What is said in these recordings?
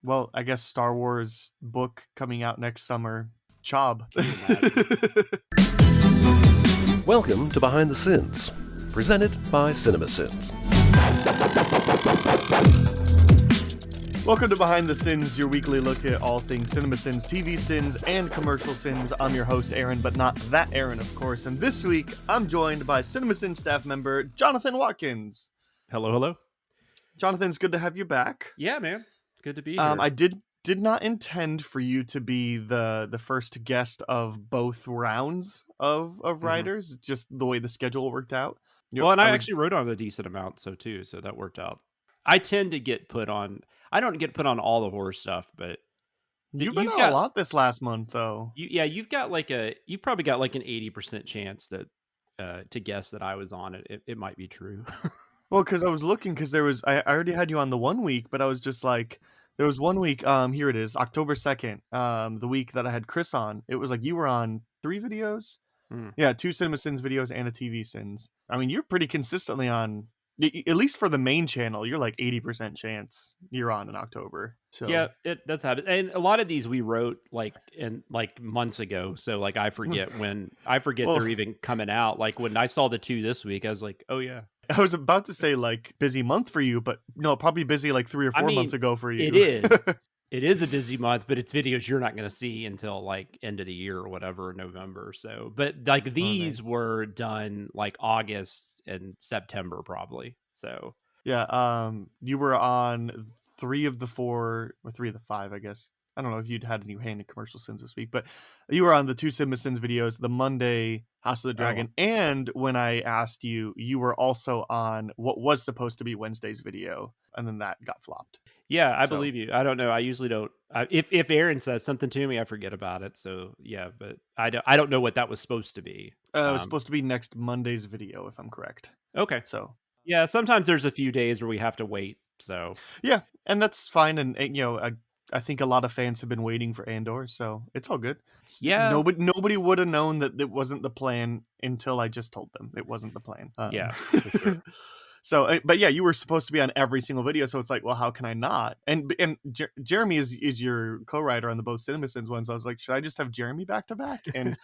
Well, I guess Star Wars book coming out next summer. Chob. Can you imagine? Welcome to Behind the Sins, presented by CinemaSins. Welcome to Behind the Sins, your weekly look at all things cinema sins, TV sins, and commercial sins. I'm your host, Aaron, but not that Aaron, of course. And this week, I'm joined by CinemaSins staff member Jonathan Watkins. Hello, hello. Jonathan, it's good to have you back. Yeah, man. Good to be here. I did not intend for you to be the first guest of both rounds of writers, just the way the schedule worked out. Well, and I actually wrote on a decent amount, so that worked out. I tend to get put on. I don't get put on all the horror stuff, but you've been on a lot this last month, though. You've probably got like an 80% chance that to guess that I was on it. It might be true. Well, because I was looking, because I already had you on the 1 week, but I was just like, there was 1 week. Here it is, October 2nd. The week that I had Chris on, it was like you were on 3 videos. Yeah, 2 CinemaSins videos and a TV Sins. I mean, you're pretty consistently on. At least for the main channel, you're like 80% chance you're on in October. So yeah, that's happened. And a lot of these we wrote like months ago. So like I forget they're even coming out. Like when I saw the 2 this week, I was like, oh yeah. I was about to say like busy month for you, but no, probably busy like 3 or 4 months ago for you. It is. It is a busy month, but it's videos you're not going to see until like end of the year or whatever, November. So, but like these were done like August and September probably. So yeah, you were on 3 of the 4 or 3 of the 5, I guess. I don't know if you'd had any hand in commercial sins this week, but you were on the 2 CinemaSins videos, the Monday House of the Dragon, and when I asked you, you were also on what was supposed to be Wednesday's video, and then that got flopped. Yeah, I believe you. I don't know. I usually don't. If Aaron says something to me, I forget about it. So yeah, but I don't know what that was supposed to be. It was supposed to be next Monday's video, if I'm correct. Okay. So yeah, sometimes there's a few days where we have to wait. So yeah, and that's fine. And you know, I think a lot of fans have been waiting for Andor, so it's all good. Yeah, nobody would have known that it wasn't the plan until I just told them it wasn't the plan. Yeah. For sure. So, but yeah, you were supposed to be on every single video, so it's like, well, how can I not? And Jeremy is your co-writer on the both CinemaSins ones. So I was like, should I just have Jeremy back to back? And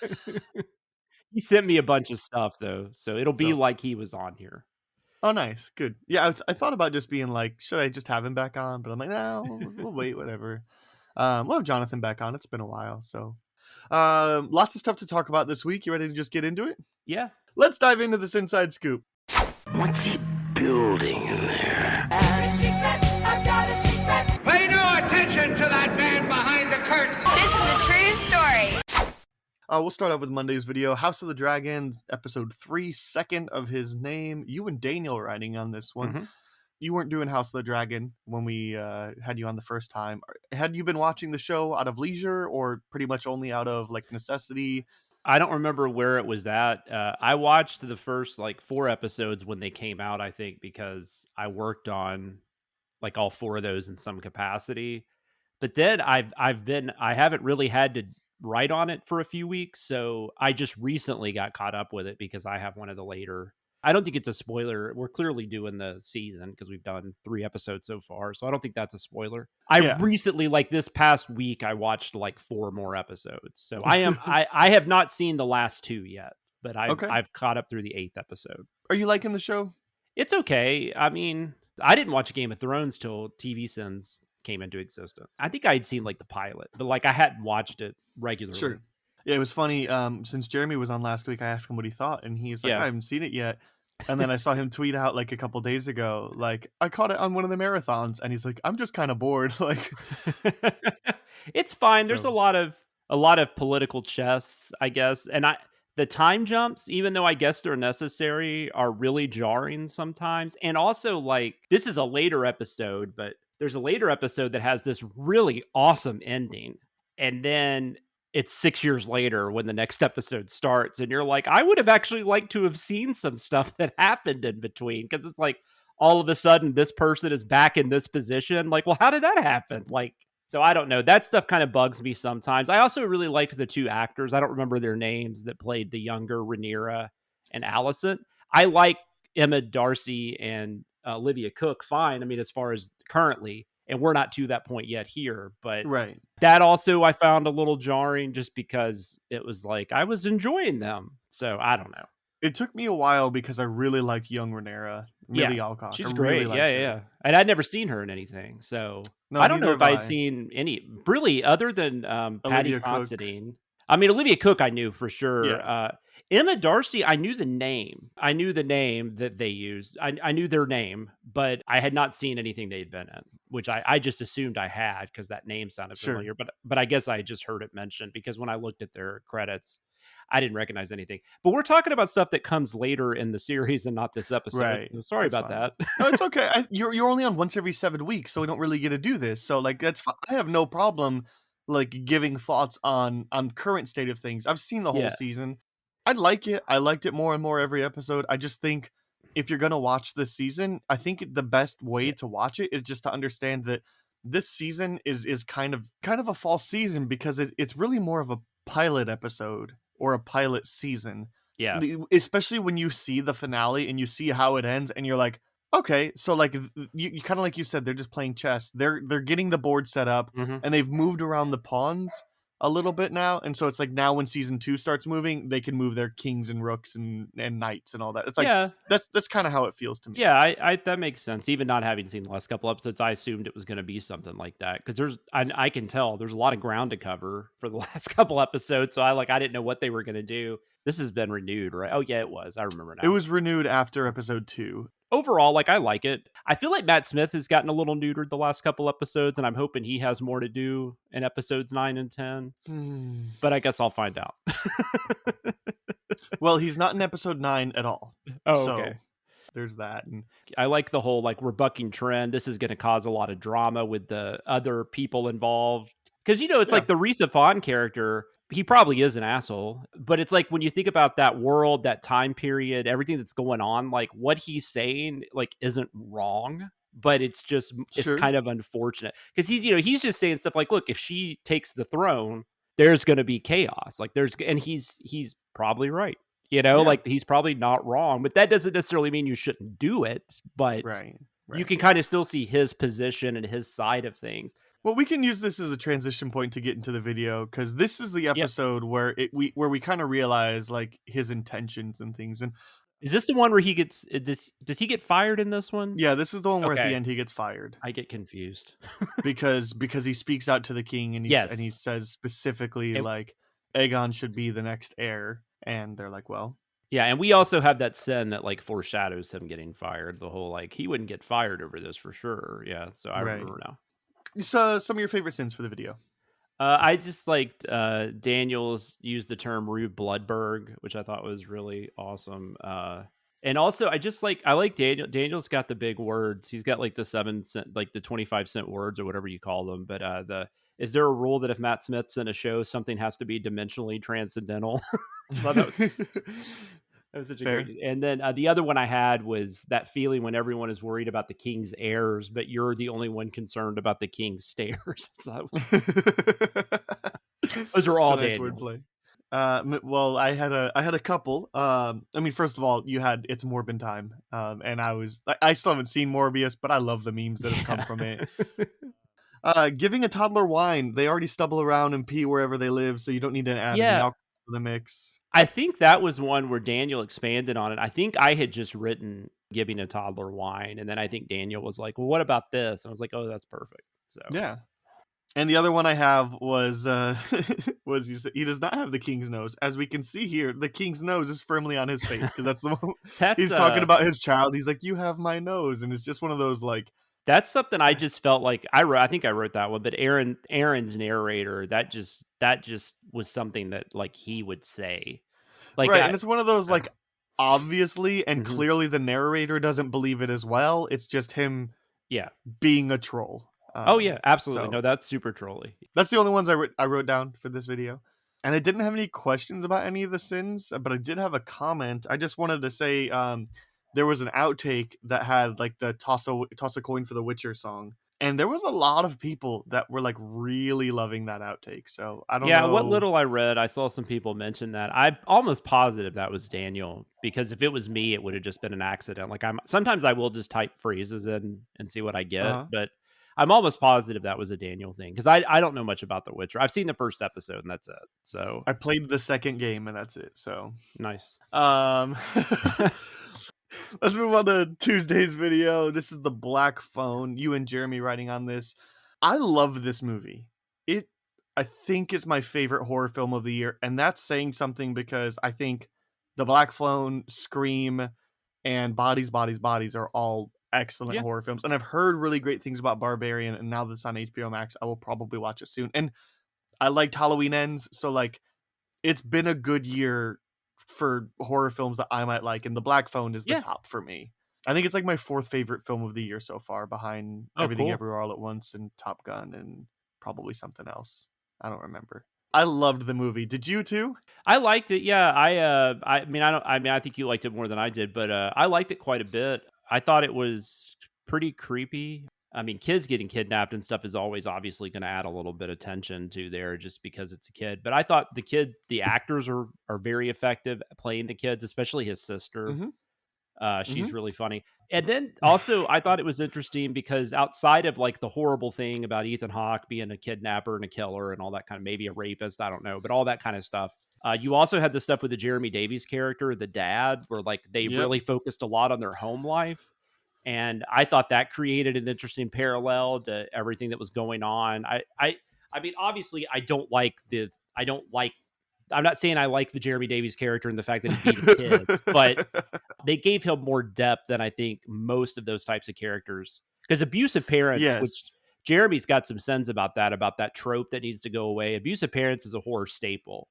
he sent me a bunch of stuff though, so it'll be like he was on here. Oh, nice, good. Yeah, I thought about just being like, should I just have him back on? But I'm like, no, we'll wait, whatever. We'll have Jonathan back on. It's been a while, so lots of stuff to talk about this week. You ready to just get into it? Yeah. Let's dive into the SinSide Scoop. What's he building in there? I've got a secret. Pay no attention to that man behind the curtain. This is a true story. We'll start off with Monday's video, House of the Dragon, episode 3, second of his name. You and Daniel writing on this one. Mm-hmm. You weren't doing House of the Dragon when we had you on the first time. Had you been watching the show out of leisure or pretty much only out of like necessity? I don't remember where it was at. I watched the first like 4 episodes when they came out, I think, because I worked on like all 4 of those in some capacity. But then I haven't really had to write on it for a few weeks, so I just recently got caught up with it because I have one of the later. I don't think it's a spoiler. We're clearly doing the season because we've done 3 episodes so far, so I don't think that's a spoiler. Recently, like this past week, I watched like 4 more episodes, so I have not seen the last 2 yet, but I've caught up through the 8th episode. Are you liking the show? It's okay. I mean, I didn't watch Game of Thrones till TV Sins came into existence. I think I had seen like the pilot, but like I hadn't watched it regularly. Sure. Yeah, it was funny. Since Jeremy was on last week, I asked him what he thought, and he's like, I haven't seen it yet. And then I saw him tweet out like a couple days ago, like, I caught it on one of the marathons, and he's like, I'm just kind of bored. Like, it's fine. There's a lot of political chess, I guess, and the time jumps, even though I guess they're necessary, are really jarring sometimes. And also, like, this is a later episode, but there's a later episode that has this really awesome ending. And then it's 6 years later when the next episode starts. And you're like, I would have actually liked to have seen some stuff that happened in between. Because it's like, all of a sudden, this person is back in this position. Like, well, how did that happen? Like, so I don't know. That stuff kind of bugs me sometimes. I also really liked the 2 actors. I don't remember their names that played the younger Rhaenyra and Alicent. I like Emma Darcy and Olivia Cook fine. I mean, as far as currently, and we're not to that point yet here. But Right. that also I found a little jarring just because it was like I was enjoying them. So I don't know. It took me a while because I really liked young Rhaenyra, Yeah, Millie Alcock. I she's really great. Yeah, liked yeah, her. yeah. And I'd never seen her in anything, so No, I don't neither know have if I'd I. seen any really other than Patty Olivia Cook. Considine. I mean, Olivia Cook, I knew for sure. Yeah. Emma Darcy, I knew the name. I knew the name that they used. I knew their name, but I had not seen anything they'd been in, which I just assumed I had because that name sounded Sure. familiar. But I guess I just heard it mentioned because when I looked at their credits, I didn't recognize anything. But we're talking about stuff that comes later in the series and not this episode. Right. So sorry That's about fine. that. No, it's okay. You're only on once every 7 weeks, so we don't really get to do this. So like that's fine. I have no problem like giving thoughts on current state of things. I've seen the whole Yeah. season. I like it. I liked it more and more every episode. I just think if you're gonna watch this season, I think the best way to watch it is just to understand that this season is kind of a false season because it's really more of a pilot episode or a pilot season. Yeah. Especially when you see the finale and you see how it ends and you're like, okay, so like you kind of like you said, they're just playing chess. They're getting the board set up Mhm. and they've moved around the pawns a little bit now, and so it's like now when season 2 starts moving, they can move their kings and rooks and knights and all that. It's like Yeah. that's kind of how it feels to me. Yeah, I that makes sense. Even not having seen the last couple episodes, I assumed it was going to be something like that because I can tell there's a lot of ground to cover for the last couple episodes. So I didn't know what they were going to do. This has been renewed, right? Oh yeah, it was. I remember now. It was renewed after episode 2. Overall, like I like it. I feel like Matt Smith has gotten a little neutered the last couple episodes, and I'm hoping he has more to do in episodes 9 and 10. But I guess I'll find out. Well, he's not in episode 9 at all. Oh, So okay. there's that. And I like the whole like we're bucking trend. This is going to cause a lot of drama with the other people involved because it's Yeah. like the Risa Fawn character. He probably is an asshole, but it's like when you think about that world, that time period, everything that's going on, like what he's saying, like isn't wrong, but it's just it's Sure. kind of unfortunate because he's just saying stuff like, look, if she takes the throne, there's going to be chaos. Like and he's probably right. Yeah. Like he's probably not wrong, but that doesn't necessarily mean you shouldn't do it. But Right. you can kind of still see his position and his side of things. Well, we can use this as a transition point to get into the video because this is the episode where we kind of realize like his intentions and things. And Is this the one where he gets does he get fired in this one? yeah, this is the one where at Okay. the end he gets fired I get confused. because he speaks out to the king and he Yes. says specifically And- like Aegon should be the next heir, and they're like, well, Yeah, and we also have that sin that like foreshadows him getting fired. The whole like he wouldn't get fired over this for sure. Yeah, so I Right. remember now. so some of your favorite sins for the video. I just liked Daniels used the term Rube Bloodberg, which I thought was really awesome. And also I like Daniel. Daniel's got the big words. He's got like the 7 cent, like the 25-cent words or whatever you call them. But is there a rule that if Matt Smith's in a show, something has to be dimensionally transcendental? So that was such a Fair. great. And then the other one I had was that feeling when everyone is worried about the king's heirs, but you're the only one concerned about the king's stairs. So those are all It's a nice Daniels. wordplay. Well, I had a couple. I mean, first of all, you had It's Morbin Time, and I still haven't seen Morbius, but I love the memes that have come from it. Giving a toddler wine. They already stumble around and pee wherever they live, so you don't need to add any Yeah. alcohol to the mix. I think that was one where Daniel expanded on it. I think I had just written giving a toddler wine, and then I think Daniel was like, "Well, what about this?" And I was like, "Oh, that's perfect." So Yeah. And the other one I have was he does not have the king's nose. As we can see here, the king's nose is firmly on his face because that's the one that's he's talking about his child. He's like, "You have my nose," and it's just one of those like. That's something I just felt like I think I wrote that one, but Aaron's narrator that just was something that like he would say, like Right, and it's one of those like obviously and Mhm. clearly the narrator doesn't believe it as well. It's just him yeah. being a troll. Oh yeah, absolutely. so- No, that's super trolly. That's the only ones I wrote down for this video. And I didn't have any questions about any of the sins, but I did have a comment. I just wanted to say there was an outtake that had like the toss a coin for the Witcher song. And there was a lot of people that were like really loving that outtake. So I don't know. Yeah, what little I read, I saw some people mention that. I'm almost positive that was Daniel because if it was me, it would have just been an accident. Like sometimes I will just type phrases in and see what I get, Uh-huh. but I'm almost positive that was a Daniel thing because I don't know much about The Witcher. I've seen the first episode and that's it. So I played the second game and that's it. So nice. um let's move on to Tuesday's video. This is The Black Phone. You and Jeremy writing on this. I love this movie. I think it's my favorite horror film of the year, and that's saying something because I think The Black Phone, Scream, and Bodies, Bodies, Bodies are all excellent horror films. And I've heard really great things about Barbarian, and now that it's on HBO Max, I will probably watch it soon. And I liked Halloween Ends, so like it's been a good year for horror films that I might like, and The Black Phone is the top for me. I think it's like my fourth favorite film of the year so far, behind Everything Everywhere All at Once and Top Gun and probably something else. I don't remember. I loved the movie. Did you too? I liked it. Yeah, I think you liked it more than I did, but I liked it quite a bit. I thought it was pretty creepy. I mean, kids getting kidnapped and stuff is always obviously going to add a little bit of tension to there just because it's a kid. But I thought the actors are very effective at playing the kids, especially his sister. Mm-hmm. She's really funny. And then also I thought it was interesting because outside of like the horrible thing about Ethan Hawke being a kidnapper and a killer and all that kind of, maybe a rapist, I don't know, but all that kind of stuff. You also had the stuff with the Jeremy Davies character, the dad, where like they really focused a lot on their home life. And I thought that created an interesting parallel to everything that was going on. I mean, obviously I'm not saying I like the Jeremy Davies character and the fact that he beat his kids, but they gave him more depth than I think most of those types of characters. Because abusive parents, which Jeremy's got some sense about that trope that needs to go away. Abusive parents is a horror staple.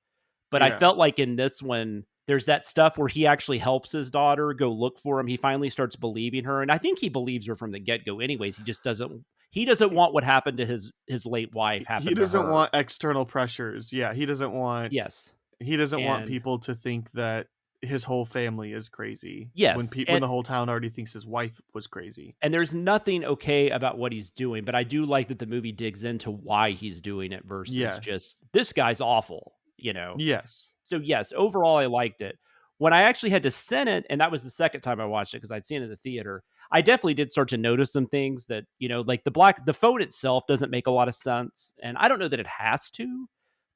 But I felt like in this one, there's that stuff where he actually helps his daughter go look for him. He finally starts believing her. And I think he believes her from the get-go anyways. He just doesn't want what happened to his late wife happen to her. He doesn't want external pressures. Yeah, he doesn't want want people to think that his whole family is crazy. Yes. When the whole town already thinks his wife was crazy. And there's nothing okay about what he's doing, but I do like that the movie digs into why he's doing it versus just this guy's awful, you know. Yes. So yes, overall I liked it. When I actually had to send it, and that was the second time I watched it because I'd seen it in the theater, I definitely did start to notice some things that, you know, like the phone itself doesn't make a lot of sense. And I don't know that it has to,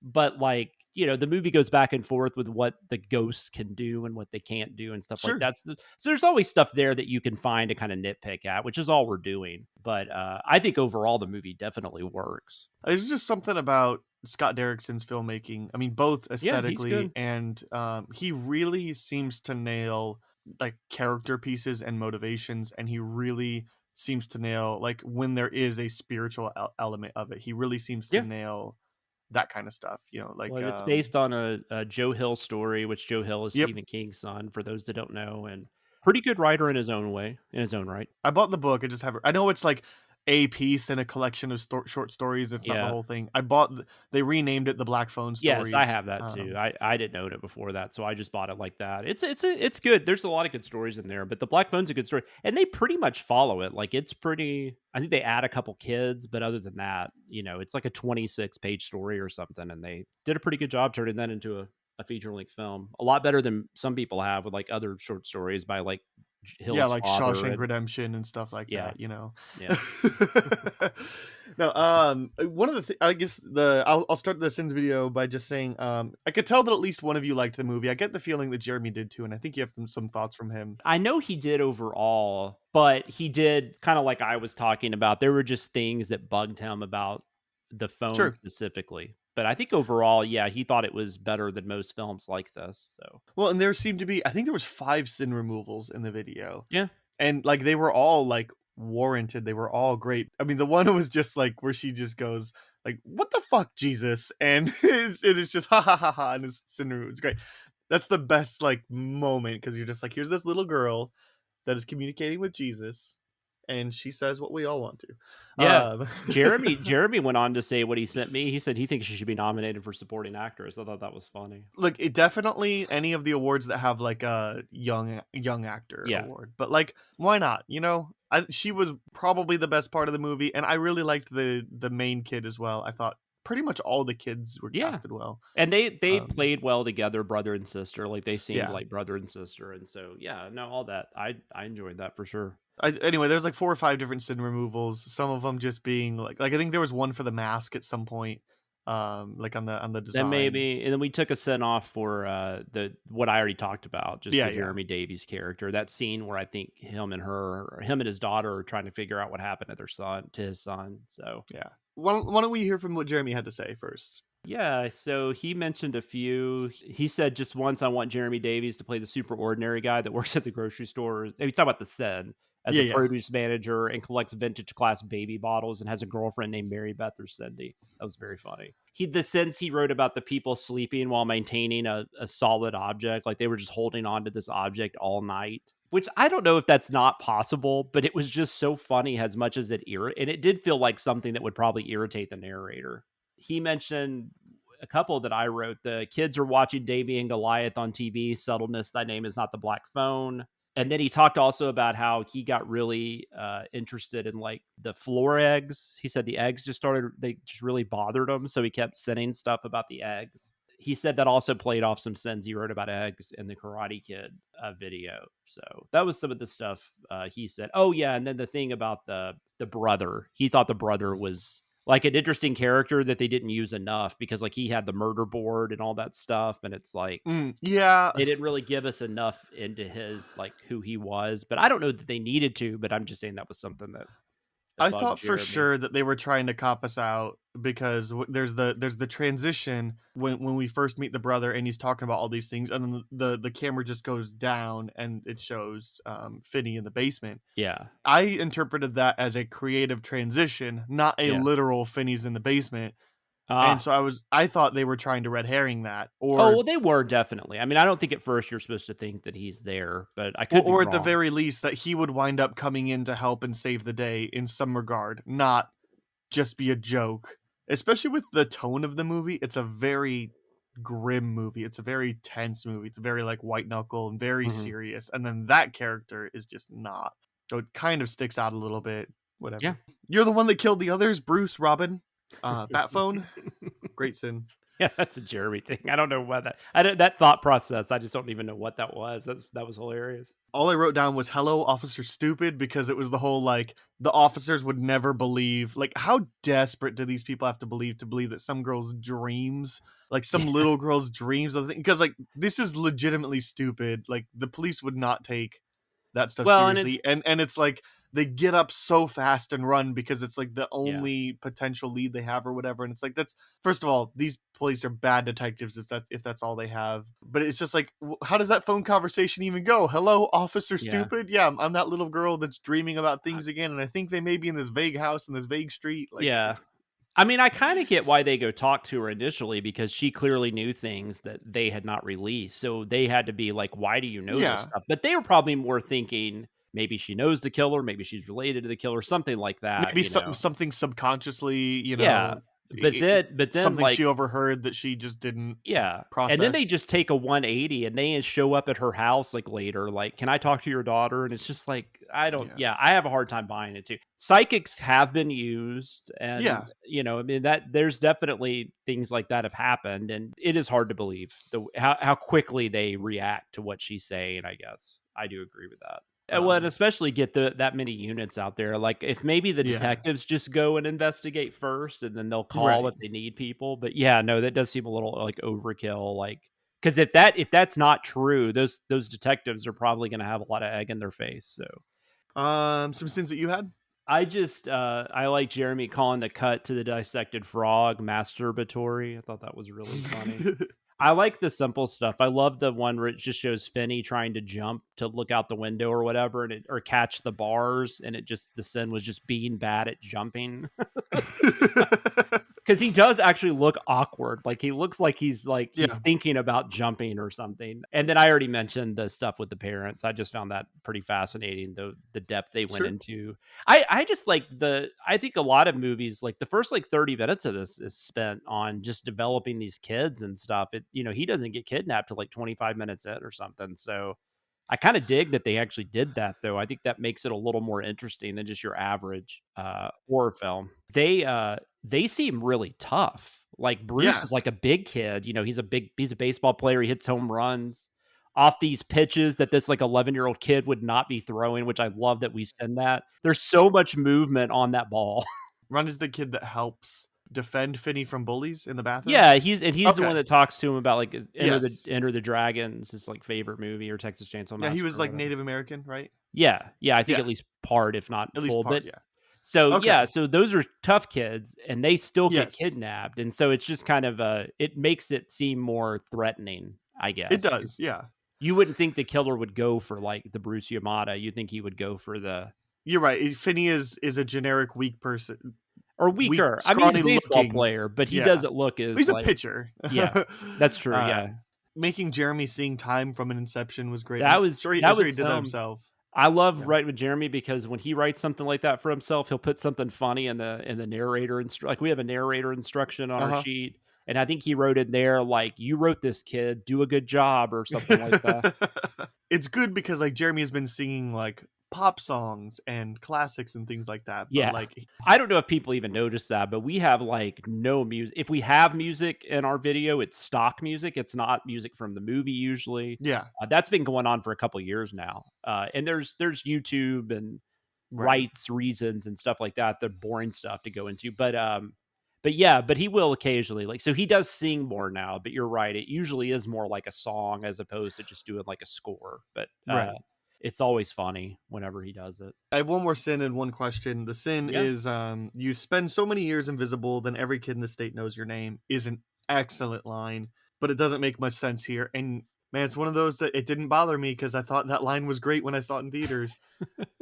but like, you know, the movie goes back and forth with what the ghosts can do and what they can't do and stuff like that. So there's always stuff there that you can find to kind of nitpick at, which is all we're doing. But I think overall the movie definitely works. There's just something about Scott Derrickson's filmmaking. I mean, both aesthetically and he really seems to nail like character pieces and motivations, and he really seems to nail like when there is a spiritual element of it. He really seems to nail that kind of stuff, you know, like it's based on a Joe Hill story, which Joe Hill is Stephen King's son, for those that don't know, and pretty good writer in his own way, in his own right. I bought the book. I know it's like a piece in a collection of short stories. It's not the whole thing. They renamed it The Black Phone Stories. Yes, I have that too. I didn't own it before that, so I just bought it like that. It's good. There's a lot of good stories in there, but The Black Phone's a good story, and they pretty much follow it. Like it's pretty. I think they add a couple kids, but other than that, you know, it's like a 26-page story or something, and they did a pretty good job turning that into a feature-length film. A lot better than some people have with like other short stories by like Hill's like Shawshank Redemption and stuff like that, you know. Yeah. No, one of the I guess I'll start the Sins video by just saying I could tell that at least one of you liked the movie. I get the feeling that Jeremy did too, and I think you have some thoughts from him. I know he did overall, but he did kind of like I was talking about. There were just things that bugged him about the phone specifically. But I think overall, he thought it was better than most films like this. So well, and there seemed to be, I think there was 5 sin removals in the video. Yeah, and like they were all like warranted. They were all great. I mean, the one was just like where she just goes like, "What the fuck, Jesus?" and it's just ha ha ha ha, and it's sin removal. It's great. That's the best like moment because you're just like, here's this little girl that is communicating with Jesus. And she says what we all want to. Yeah. Jeremy went on to say what he sent me. He said he thinks she should be nominated for supporting actress. I thought that was funny. Look, it definitely any of the awards that have like a young actor award. But like, why not? You know, she was probably the best part of the movie, and I really liked the main kid as well. I thought pretty much all the kids were casted well, and they played well together, brother and sister. Like they seemed like brother and sister, and so all that I enjoyed that for sure. Anyway, there's like 4 or 5 different sin removals. Some of them just being like I think there was one for the mask at some point, like on the Then design. maybe, and then we took a send off for the what I already talked about, just Yeah, the yeah, Jeremy Davies character. That scene where I think him and his daughter are trying to figure out what happened to his son. So yeah. Why don't we hear from what Jeremy had to say first? yeah, so he mentioned a few. He said just once I want Jeremy Davies to play the super ordinary guy that works at the grocery store. He's talking about the Sen as Yeah, a yeah. produce manager and collects vintage class baby bottles and has a girlfriend named Mary Beth or Cindy. That was very funny. The sense he wrote about the people sleeping while maintaining a solid object, like they were just holding on to this object all night. Which I don't know if that's not possible, but it was just so funny as much as and it did feel like something that would probably irritate the narrator. He mentioned a couple that I wrote. The kids are watching Davy and Goliath on TV. Subtleness, thy name is not the black phone. And then he talked also about how he got really interested in like the floor eggs. He said the eggs they just really bothered him. So he kept sending stuff about the eggs. He said that also played off some sins he wrote about eggs in the Karate Kid video. So that was some of the stuff he said. Oh yeah, and then the thing about the brother. He thought the brother was like an interesting character that they didn't use enough because like he had the murder board and all that stuff, and it's like Yeah. they didn't really give us enough into his like who he was. But I don't know that they needed to. But I'm just saying that was something that I bugged thought for Jeremy. sure that they were trying to cop us out because there's the transition when we first meet the brother and he's talking about all these things, and then the camera just goes down and it shows Finney in the basement. Yeah. I interpreted that as a creative transition, not a Yeah. literal Finney's in the basement. And so I thought they were trying to red herring that, Oh, well, they were definitely. I mean, I don't think at first you're supposed to think that he's there, but I could be or at the wrong. very least that he would wind up coming in to help and save the day in some regard, not just be a joke. Especially with the tone of the movie, it's a very grim movie. It's a very tense movie. It's very like white knuckle and very Mhm. serious. And then that character is just not. So it kind of sticks out a little bit. Whatever. Yeah. You're the one that killed the others, Bruce, Robin. Bat phone. Great sin. Yeah, that's a Jeremy thing. I don't know what that thought process. I just don't even know what that was. That was hilarious. All I wrote down was "Hello, Officer Stupid" because it was the whole like the officers would never believe. Like, how desperate do these people have to believe that some girl's dreams, like some little girl's dreams, of because like this is legitimately stupid. Like the police would not take that stuff Well, and seriously, and it's like they get up so fast and run because it's like the only potential lead they have or whatever, and it's like that's first of all, these police are bad detectives if that's all they have. But it's just like, how does that phone conversation even go? Hello, Officer Stupid. Yeah, I'm that little girl that's dreaming about things again, and I think they may be in this vague house in this vague street. Like, yeah. I mean, I kind of get why they go talk to her initially because she clearly knew things that they had not released. So they had to be like, why do you know Yeah. this stuff? But they were probably more thinking maybe she knows the killer, maybe she's related to the killer, something like that. maybe you know? something subconsciously, Yeah. But then something like she overheard that she just didn't yeah. process. And then they just take a 180 and they show up at her house like later, like, can I talk to your daughter? And it's just like, I have a hard time buying it too. Psychics have been used and, I mean, that there's definitely things like that have happened. And it is hard to believe how quickly they react to what she's saying, I guess. I do agree with that. Well, and especially get that many units out there. Like if maybe the detectives just go and investigate first, and then they'll call if they need people. But yeah, no, that does seem a little like overkill. Like because if that's not true, those detectives are probably going to have a lot of egg in their face. So, some sins that you had. I like Jeremy calling the cut to the dissected frog masturbatory. I thought that was really funny. I like the simple stuff. I love the one where it just shows Finney trying to jump to look out the window or whatever, or catch the bars, and the sin was just being bad at jumping. Because he does actually look awkward. Like he looks like he's thinking about jumping or something. And then I already mentioned the stuff with the parents. I just found that pretty fascinating, the depth they went into. I just like I think a lot of movies, like the first like 30 minutes of this is spent on just developing these kids and stuff. He doesn't get kidnapped till like 25 minutes in or something. So I kind of dig that they actually did that, though. I think that makes it a little more interesting than just your average horror film. They seem really tough. Like Bruce is like a big kid. He's a baseball player. He hits home runs. off these pitches that this like 11-year-old kid would not be throwing, which I love that we send that. There's so much movement on that ball. Ron is the kid that helps defend Finney from bullies in the bathroom. Yeah, he's the one Okay. that talks to him about like Yes. Enter the Dragons, his like favorite movie, or Texas Chainsaw Massacre. Yeah, he was or like whatever. Native American, right? Yeah, I think Yeah. at least part, if not At full. least part, But yeah. so Okay. yeah, so those are tough kids, and they still get Yes. kidnapped, and so it's just kind of it makes it seem more threatening, I guess. It does, yeah. You wouldn't think the killer would go for like the Bruce Yamada. You'd think he would go for the You're right. Finney is a generic weak person. or weaker. I mean, he's a scrawny baseball looking- player, but he yeah. doesn't look as He's like, a pitcher. Yeah, that's true. Yeah, Making Jeremy seeing time from an Inception was great. That was- I'm sure that he was, did that himself. I love Yeah. writing with Jeremy because when he writes something like that for himself, he'll put something funny in the narrator like we have a narrator instruction on our sheet, and I think he wrote in there like, "You wrote this, kid. Do a good job," or something like that. It's good because like Jeremy has been singing like pop songs and classics and things like that. But, Yeah. like I don't know if people even notice that, but we have like no music. If we have music in our video, it's stock music. It's not music from the movie usually. yeah, That's been going on for a couple years now. And there's YouTube and rights reasons and stuff like that. The boring stuff to go into, but yeah, but he will occasionally like, so he does sing more now, but you're right. It usually is more like a song as opposed to just doing like a score, but Right. It's always funny whenever he does it. I have one more sin and one question. The sin Yeah. is you spend so many years invisible, then every kid in the state knows your name is an excellent line, but it doesn't make much sense here. And man, it's one of those that it didn't bother me because I thought that line was great when I saw it in theaters.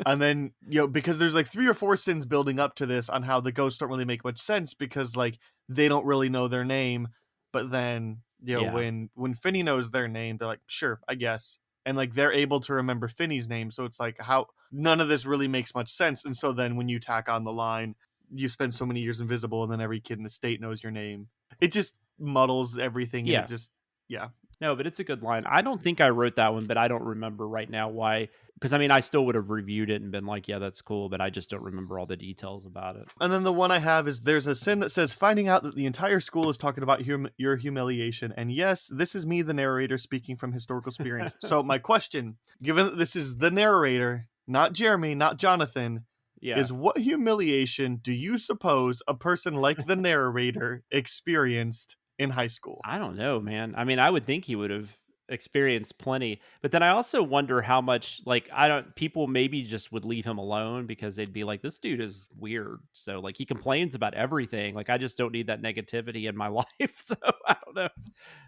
And then, because there's like 3 or 4 sins building up to this on how the ghosts don't really make much sense because like they don't really know their name. But then, Yeah. when Finney knows their name, they're like, sure, I guess. And like they're able to remember Finney's name. So it's like how none of this really makes much sense. And so then when you tack on the line, you spend so many years invisible and then every kid in the state knows your name. It just muddles everything. Yeah. And it just, yeah. No, but it's a good line. I don't think I wrote that one, but I don't remember right now why. Because I mean, I still would have reviewed it and been like, yeah, that's cool, but I just don't remember all the details about it. And then the one I have is there's a sin that says finding out that the entire school is talking about your humiliation. And yes, this is me, the narrator, speaking from historical experience. So my question, given that this is the narrator, not Jeremy, not Jonathan, Yeah. is what humiliation do you suppose a person like the narrator experienced in high school? I don't know, man. I mean, I would think he would have experienced plenty, but then I also wonder how much like people maybe just would leave him alone because they'd be like, this dude is weird. So like he complains about everything. Like I just don't need that negativity in my life. So I don't know.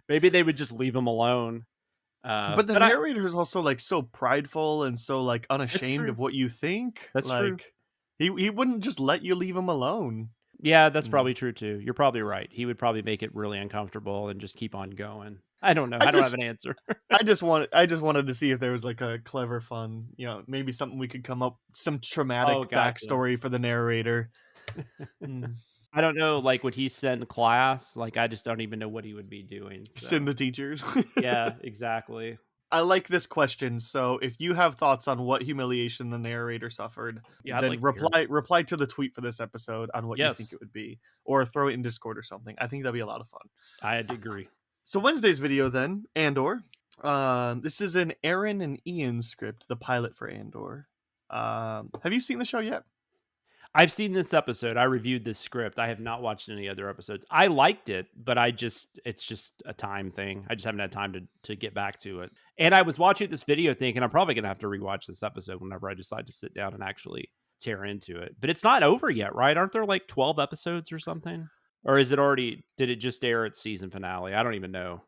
Maybe they would just leave him alone. But the narrator is also like so prideful and so like unashamed true. of what you think. That's like, true. He wouldn't just let you leave him alone. Yeah, that's probably true too. You're probably right. He would probably make it really uncomfortable and just keep on going. I don't know. I don't have an answer. I just wanted to see if there was like a clever, fun, maybe something we could come up, some traumatic gotcha. backstory for the narrator. I don't know. Like, would he send class? Like, I just don't even know what he would be doing. So. Send the teachers. Yeah, exactly. I like this question. So if you have thoughts on what humiliation the narrator suffered, Yeah, I'd then like to hear. reply to the tweet for this episode on what you Yes. think it would be, or throw it in Discord or something. I think that'd be a lot of fun. I'd agree. So Wednesday's video then, Andor. This is an Aaron and Ian script, the pilot for Andor. Have you seen the show yet? I've seen this episode. I reviewed this script. I have not watched any other episodes. I liked it, but it's just a time thing. I just haven't had time to get back to it. And I was watching this video thinking I'm probably going to have to rewatch this episode whenever I decide to sit down and actually tear into it. But it's not over yet, right? Aren't there like 12 episodes or something? Or did it just air its season finale? I don't even know.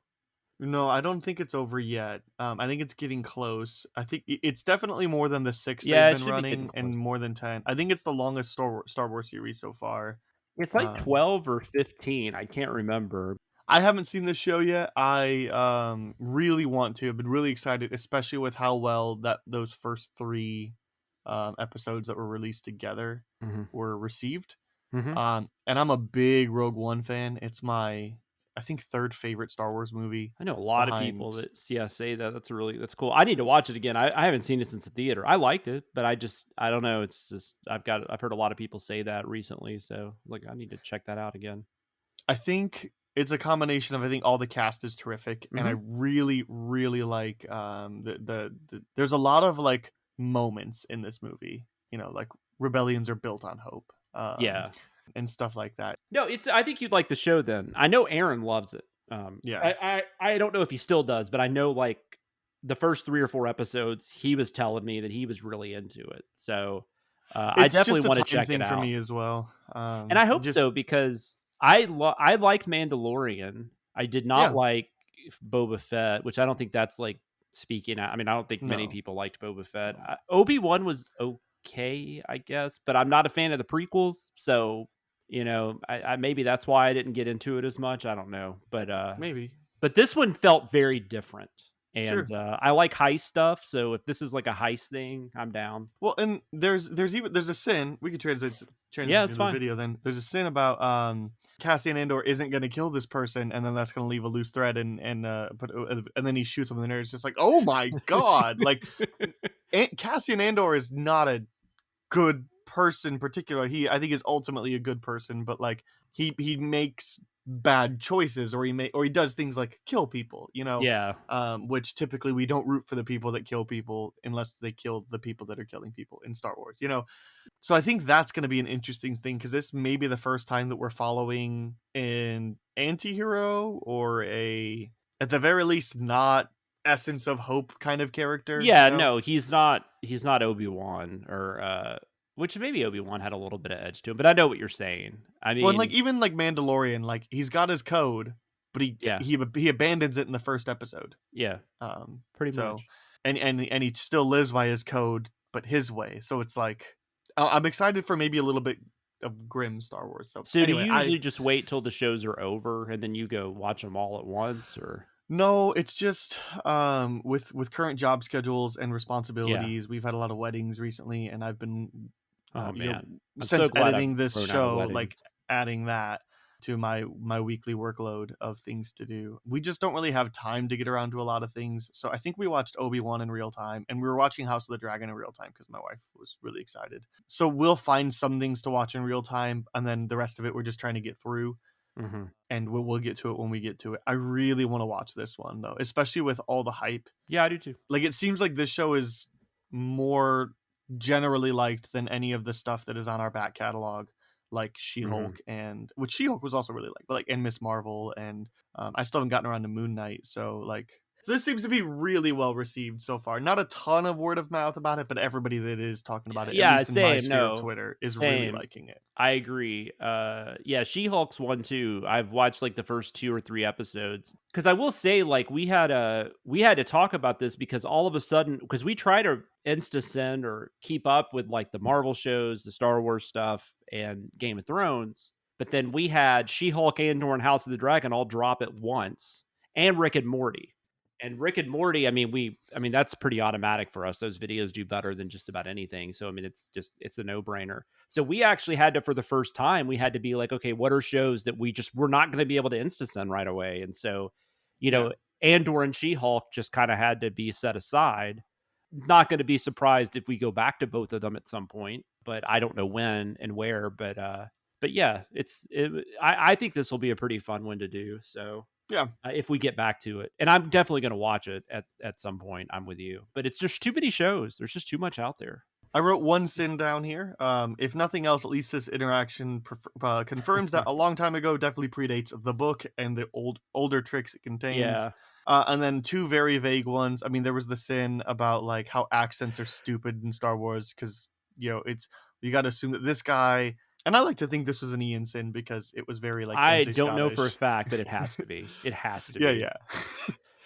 No, I don't think it's over yet. I think it's getting close. I think it's definitely more than the 6 Yeah, it they've should been be getting running, close. and more than 10. I think it's the longest Star Wars series so far. It's like 12 or 15. I can't remember. I haven't seen the show yet. I really want to. I've been really excited, especially with how well those first 3 episodes that were released together were received. And I'm a big Rogue One fan. It's my, I think, 3rd favorite Star Wars movie. I know a lot of people that say that. That's cool. I need to watch it again. I haven't seen it since the theater. I liked it, but I don't know. It's just I've heard a lot of people say that recently, so like I need to check that out again. I think it's a combination of, I think all the cast is terrific, and I really, really like there's a lot of like moments in this movie. Like rebellions are built on hope. Yeah. And stuff like that. No, I think you'd like the show then. I know Aaron loves it. Yeah. I don't know if he still does, but I know like the first 3 or 4 episodes, he was telling me that he was really into it. So I It's definitely just a want to time check thing it for out. me as well. And I hope so, because I liked Mandalorian. I did not like Boba Fett, which I don't think that's like speaking. I mean, I don't think many people liked Boba Fett. Obi-Wan was okay, I guess, but I'm not a fan of the prequels, so I maybe that's why I didn't get into it as much. I don't know, but maybe. But this one felt very different, and Sure. I like heist stuff. So if this is like a heist thing, I'm down. Well, and there's a sin. We could transition Yeah, it's to the fine. video. Then there's a sin about Cassian Andor isn't going to kill this person, and then that's going to leave a loose thread, and then he shoots him in the air. It's just like, oh my god! Like Cassian Andor is not a good person, particularly. I think is ultimately a good person, but like he makes bad choices, or he does things like kill people, Yeah. Which typically we don't root for the people that kill people unless they kill the people that are killing people in Star Wars, so I think that's going to be an interesting thing, because this may be the first time that we're following an anti-hero, or at the very least not essence of hope kind of character. Yeah, no, he's not Obi-Wan, or which maybe Obi-Wan had a little bit of edge to him, but I know what you're saying. I mean, well, and like even like Mandalorian, like he's got his code, but he abandons it in the first episode. Yeah, pretty much. And he still lives by his code, but his way. So it's like I'm excited for maybe a little bit of grim Star Wars. So anyway, do you usually just wait till the shows are over and then you go watch them all at once, or? No, it's just with current job schedules and responsibilities. We've had a lot of weddings recently, and I've been since editing this show, like adding that to my weekly workload of things to do. We just don't really have time to get around to a lot of things. So I think we watched Obi-Wan in real time, and we were watching House of the Dragon in real time because my wife was really excited. So we'll find some things to watch in real time, and then the rest of it we're just trying to get through. And we'll get to it when we get to it. I really want to watch this one though, especially with all the hype. Yeah, I do too. Like it seems like this show is more generally liked than any of the stuff that is on our back catalog, like She-Hulk, and which She-Hulk was also really liked, but like, and Miss Marvel, and I still haven't gotten around to Moon Knight. So this seems to be really well received so far. Not a ton of word of mouth about it, but everybody that is talking about it, at least in my sphere of Twitter, is really liking it. I agree. Yeah, She-Hulk's one too. I've watched like the first 2 or 3 episodes, because I will say, like, we had to talk about this, because all of a sudden, because we try to insta-send or keep up with like the Marvel shows, the Star Wars stuff, and Game of Thrones, but then we had She-Hulk, Andor, and House of the Dragon all drop at once, and Rick and Morty. And Rick and Morty, I mean, that's pretty automatic for us. Those videos do better than just about anything. So, I mean, it's a no-brainer. So we actually had to, for the first time, we had to be like, okay, what are shows that we're not going to be able to insta-send right away? And so, Andor and She-Hulk just kind of had to be set aside. Not going to be surprised if we go back to both of them at some point, but I don't know when and where. But yeah, I think this will be a pretty fun one to do. So. Yeah, if we get back to it, and I'm definitely going to watch it at some point. I'm with you, but it's just too many shows. There's just too much out there. I wrote one sin down here. If nothing else, at least this interaction confirms that a long time ago definitely predates the book and the older tricks it contains. Yeah. And then 2 very vague ones. I mean, there was the sin about like how accents are stupid in Star Wars, because you got to assume that this guy. And I like to think this was an Ian sin, because it was very like I don't know for a fact, but it has to be. It has to be. Yeah.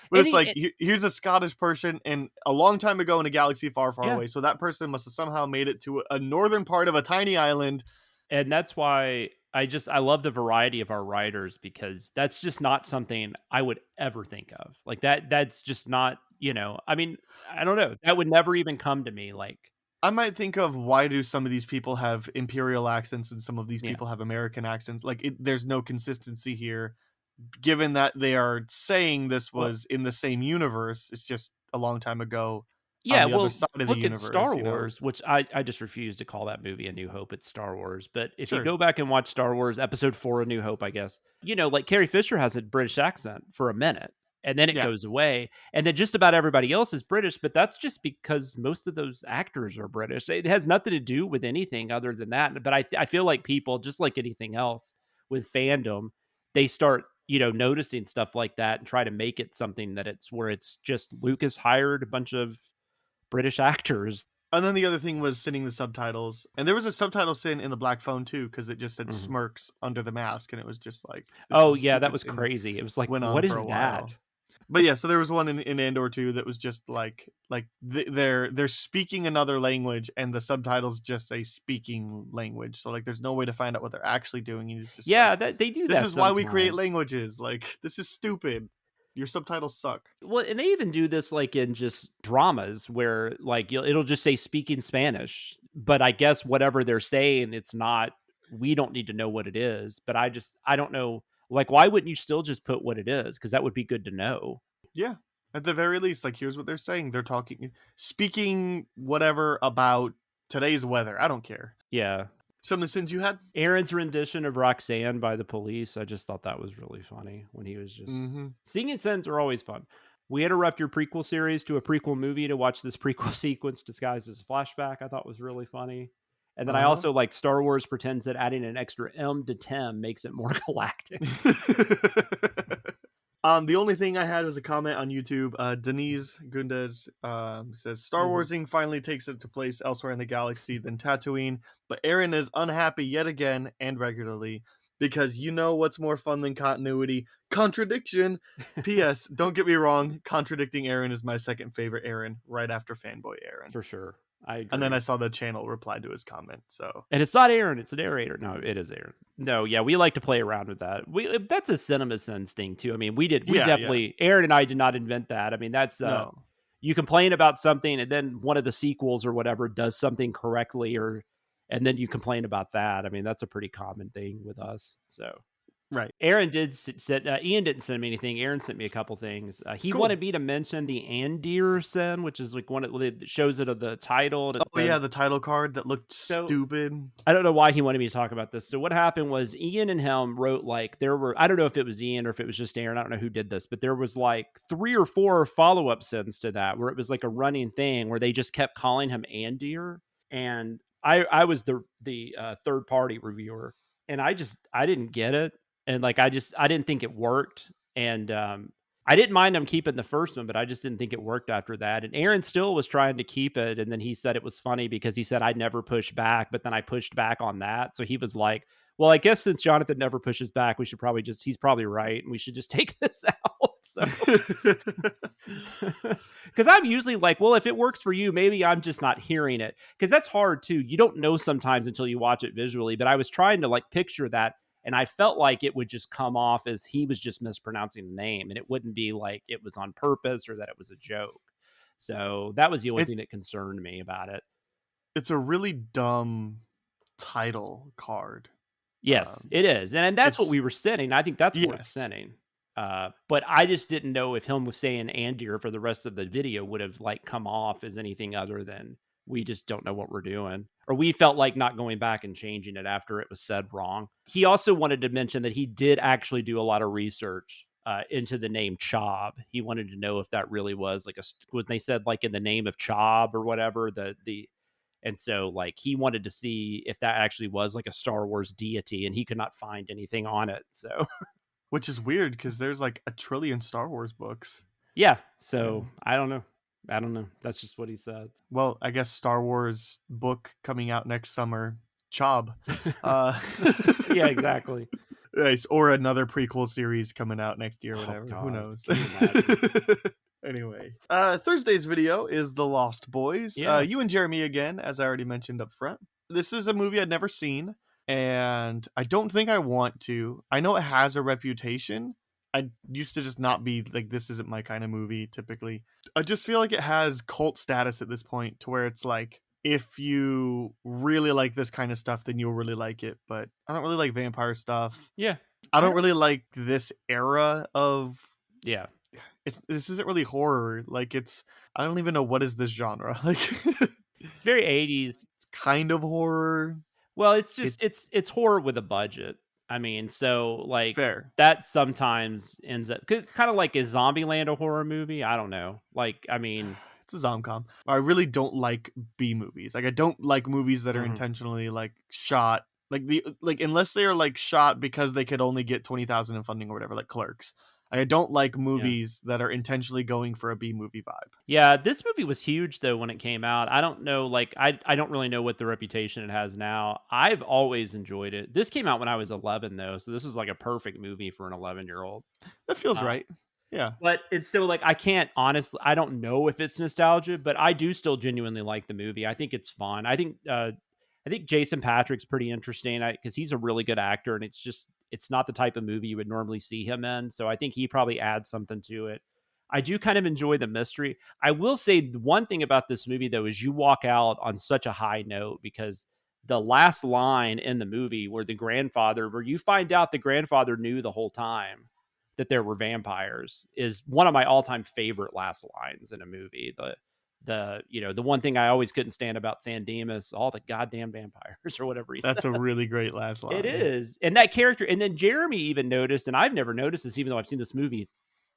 But it's like, here's a Scottish person, and a long time ago in a galaxy far, far away. So that person must have somehow made it to a northern part of a tiny island. And that's why I love the variety of our writers, because that's just not something I would ever think of. Like that's just not, I mean, I don't know. That would never even come to me. Like, I might think of, why do some of these people have imperial accents and some of these people have American accents? Like, there's no consistency here, given that they are saying this was in the same universe. It's just a long time ago, Yeah, the other well, side of the look at universe, Star you know? Wars, which I just refuse to call that movie A New Hope. It's Star Wars. But if you Sure. go back and watch Star Wars Episode 4, A New Hope, I guess, like Carrie Fisher has a British accent for a minute and then it Yeah. goes away. And then just about everybody else is British, but that's just because most of those actors are British. It has nothing to do with anything other than that. But I feel like people, just like anything else with fandom, they start, noticing stuff like that and try to make it something that it's where it's just Lucas hired a bunch of British actors. And then the other thing was sending the subtitles. And there was a subtitle sin in the black phone too, because it just said Mhm. smirks under the mask. And it was just like, this Oh, is a yeah, that stupid was thing. crazy. It was like, Went on what for is a that? while. But yeah, so there was one in Andor too that was just like they're speaking another language and the subtitles just say speaking language. So like there's no way to find out what they're actually doing. It's just Yeah, like, that they do this that is why we create sometimes. languages. Like this is stupid. Your subtitles suck. Well, and they even do this like in just dramas where like it'll just say speaking Spanish, but I guess whatever they're saying, it's not. We don't need to know what it is, but I don't know. Like, why wouldn't you still just put what it is? Because that would be good to know. Yeah. At the very least, like here's what they're saying. They're speaking whatever about today's weather. I don't care. Yeah. Some of the sins you had? Aaron's rendition of Roxanne by the Police. I just thought that was really funny when he was just singing. Sins are always fun. We interrupt your prequel series to a prequel movie to watch this prequel sequence disguised as a flashback. I thought was really funny. And then I also like Star Wars pretends that adding an extra M to Tim makes it more galactic. The only thing I had was a comment on YouTube. Denise Gundez says Star Warsing finally takes it to place elsewhere in the galaxy than Tatooine, but Aaron is unhappy yet again and regularly because you know what's more fun than continuity? Contradiction. P.S. Don't get me wrong, contradicting Aaron is my second favorite Aaron, right after Fanboy Aaron. For sure. I agree. And then I saw the channel reply to his comment. So, and it's not Aaron, it's a narrator. No, it is Aaron. No, yeah, we like to play around with that. That's a CinemaSins thing too. I mean, we definitely Aaron and I did not invent that. I mean, that's no. You complain about something and then one of the sequels or whatever does something correctly and then you complain about that. I mean, that's a pretty common thing with us. So right. Aaron did send, Ian didn't send me anything. Aaron sent me a couple things. He wanted me to mention the Andir sin, which is like one of the shows it of the title. And yeah, the title card that looked stupid. I don't know why he wanted me to talk about this. So what happened was Ian and him wrote like I don't know if it was Ian or if it was just Aaron. I don't know who did this, but there was like 3 or 4 follow-up sins to that where it was like a running thing where they just kept calling him Andir. And I was the third party reviewer and I didn't get it. And like, I didn't think it worked. And I didn't mind him keeping the first one, but I just didn't think it worked after that. And Aaron still was trying to keep it. And then he said it was funny because he said, I'd never push back. But then I pushed back on that. So he was like, well, I guess since Jonathan never pushes back, we should probably he's probably right. And we should just take this out. So, because I'm usually like, well, if it works for you, maybe I'm just not hearing it. Because that's hard too. You don't know sometimes until you watch it visually. But I was trying to like picture that. And I felt like it would just come off as he was just mispronouncing the name. And it wouldn't be like it was on purpose or that it was a joke. So that was the only thing that concerned me about it. It's a really dumb title card. Yes, it is. And that's what we were sending. I think that's what it's sending. But I just didn't know if him was saying Andir for the rest of the video would have like come off as anything other than we just don't know what we're doing. Or we felt like not going back and changing it after it was said wrong. He also wanted to mention that he did actually do a lot of research into the name Chob. He wanted to know if that really was like when they said like in the name of Chob or whatever, and so like he wanted to see if that actually was like a Star Wars deity and he could not find anything on it. So, which is weird because there's like a trillion Star Wars books. Yeah. So I don't know. That's just what he said. Well, I guess Star Wars book coming out next summer, Chob. Yeah, exactly. Nice. Or another prequel series coming out next year or whatever. Who knows? Anyway, Thursday's video is The Lost Boys. You and Jeremy again, as I already mentioned up front. This is a movie I'd never seen, and I don't think I want to. I know it has a reputation. I used to just not be like, this isn't my kind of movie typically. I just feel like it has cult status at this point to where it's like, if you really like this kind of stuff, then you'll really like it. But I don't really like vampire stuff. Yeah. I don't really like this era of this isn't really horror. Like I don't even know what is this genre. Like It's very 80s. it's kind of horror. Well, it's It just it's horror with a budget. I mean, so like fair. that sometimes ends up because it's kind of like is Zombieland a horror movie? I don't know. Like, I mean, It's a zomcom. I really don't like B movies. Like I don't like movies that are Mhm. intentionally like shot like unless they are like shot because they could only get 20,000 in funding or whatever, like Clerks. I don't like Yeah. movies that are intentionally going for a B movie vibe. Yeah, this movie was huge though when it came out. I don't know, like I don't really know what the reputation it has now. I've always enjoyed it. This came out when I was 11 though, so this was like a perfect movie for an 11-year-old. That feels Uh, right. Yeah. but it's so like I can't honestly I don't know if it's nostalgia, but I do still genuinely like the movie. I think it's fun. I think Jason Patrick's pretty interesting because he's a really good actor, and it's not the type of movie you would normally see him in. So I think he probably adds something to it. I do kind of enjoy the mystery. I will say the one thing about this movie though is you walk out on such a high note because the last line in the movie where where you find out the grandfather knew the whole time that there were vampires is one of my all-time favorite last lines in a movie. The one thing I always couldn't stand about San Dimas, all the goddamn vampires or whatever he said. That's a really great last line. It is. And that character, and then Jeremy even noticed, and I've never noticed this, even though I've seen this movie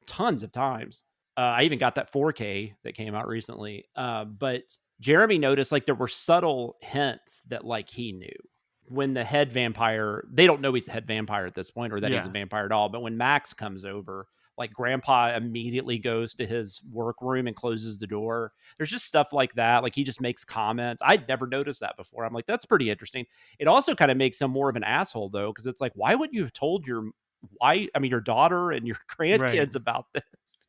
tons of times. I even got that 4K that came out recently. But Jeremy noticed like there were subtle hints that like he knew when the head vampire, they don't know he's the head vampire at this point or that he's a Yeah. vampire at all. But when Max comes over, like grandpa immediately goes to his workroom and closes the door. There's just stuff like that. Like he just makes comments. I'd never noticed that before. I'm like, that's pretty interesting. It also kind of makes him more of an asshole though. Cause it's like, why wouldn't you have told your your daughter and your grandkids Right. about this?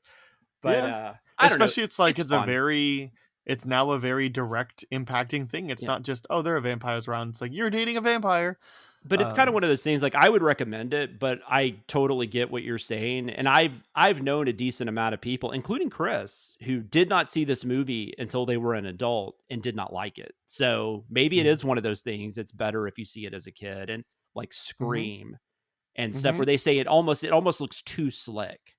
But Yeah. I don't know. Especially it's like fun. it's now a very direct impacting thing. It's Yeah. not just, oh, there are vampires around. It's like you're dating a vampire. But it's kind of one of those things like I would recommend it, but I totally get what you're saying. And I've known a decent amount of people, including Chris, who did not see this movie until they were an adult and did not like it. So maybe it Mhm. is one of those things. It's better if you see it as a kid and like Mhm. Scream and stuff Mhm. where they say it almost looks too slick.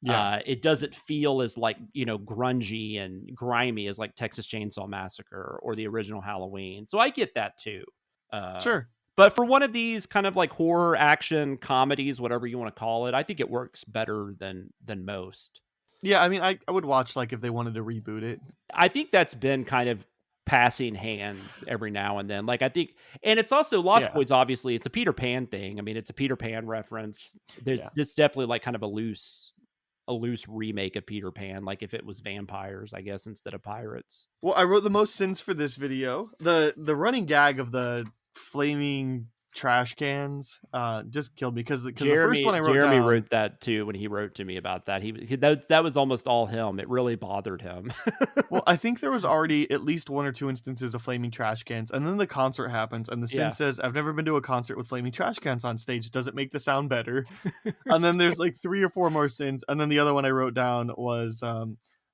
Yeah. It doesn't feel as like, grungy and grimy as like Texas Chainsaw Massacre or the original Halloween. So I get that too. Uh, Sure. but for one of these kind of like horror action comedies, whatever you want to call it, I think it works better than most. Yeah, I mean, I would watch like if they wanted to reboot it. I think that's been kind of passing hands every now and then. Like I think, and it's also Lost Yeah. Boys. Obviously, it's a Peter Pan thing. I mean, it's a Peter Pan reference. There's Yeah. this definitely like kind of a loose remake of Peter Pan, like if it was vampires, I guess, instead of pirates. Well, I wrote the most sins for this video. The running gag of the flaming trash cans just killed me because the first one I wrote Jeremy down, wrote that too when he wrote to me about that. That was almost all him. It really bothered him. well, I think there was already at least one or two instances of flaming trash cans, and then the concert happens, and the sin Yeah. says, "I've never been to a concert with flaming trash cans on stage. Does it make the sound better?" And then there's like 3 or 4 more sins, and then the other one I wrote down was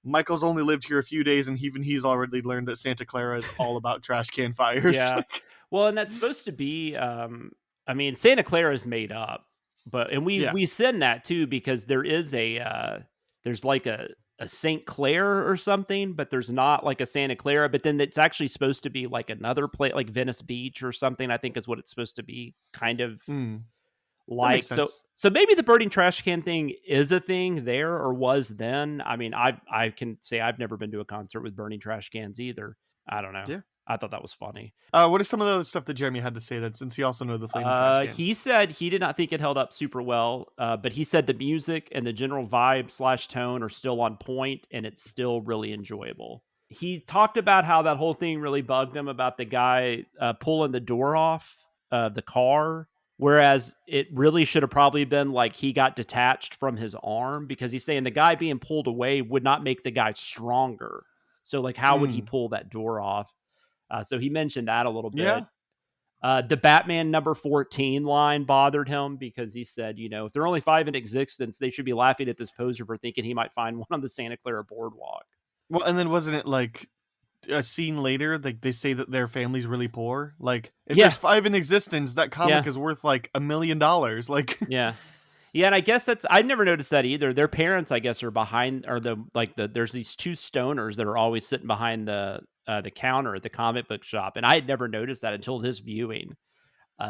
Michael's only lived here a few days, and even he's already learned that Santa Clara is all about trash can fires. Yeah. Well, and that's supposed to be I mean, Santa Clara is made up, but and Yeah. we send that too because there is there's like a St. Clair or something, but there's not like a Santa Clara, but then it's actually supposed to be like another place like Venice Beach or something, I think is what it's supposed to be kind of like. makes So sense. so maybe the burning trash can thing is a thing there or was then. I mean, I can say I've never been to a concert with burning trash cans either. I don't know. Yeah. I thought that was funny. What is some of the other stuff that Jeremy had to say that since he also knows the flaming trash can? He said he did not think it held up super well, but he said the music and the general vibe / tone are still on point and it's still really enjoyable. He talked about how that whole thing really bugged him about the guy pulling the door off the car, whereas it really should have probably been like he got detached from his arm because he's saying the guy being pulled away would not make the guy stronger. So like, how would he pull that door off? So he mentioned that a little bit. Yeah. The Batman number 14 line bothered him because he said, if there are only 5 in existence, they should be laughing at this poser for thinking he might find one on the Santa Clara boardwalk. Well, and then wasn't it like a scene later, like they say that their family's really poor? Like if Yeah. there's 5 in existence, that comic Yeah. is worth like $1 million. Like Yeah. Yeah, and I guess I never noticed that either. Their parents, I guess, are behind, or there's these two stoners that are always sitting behind the counter at the comic book shop, and I had never noticed that until this viewing.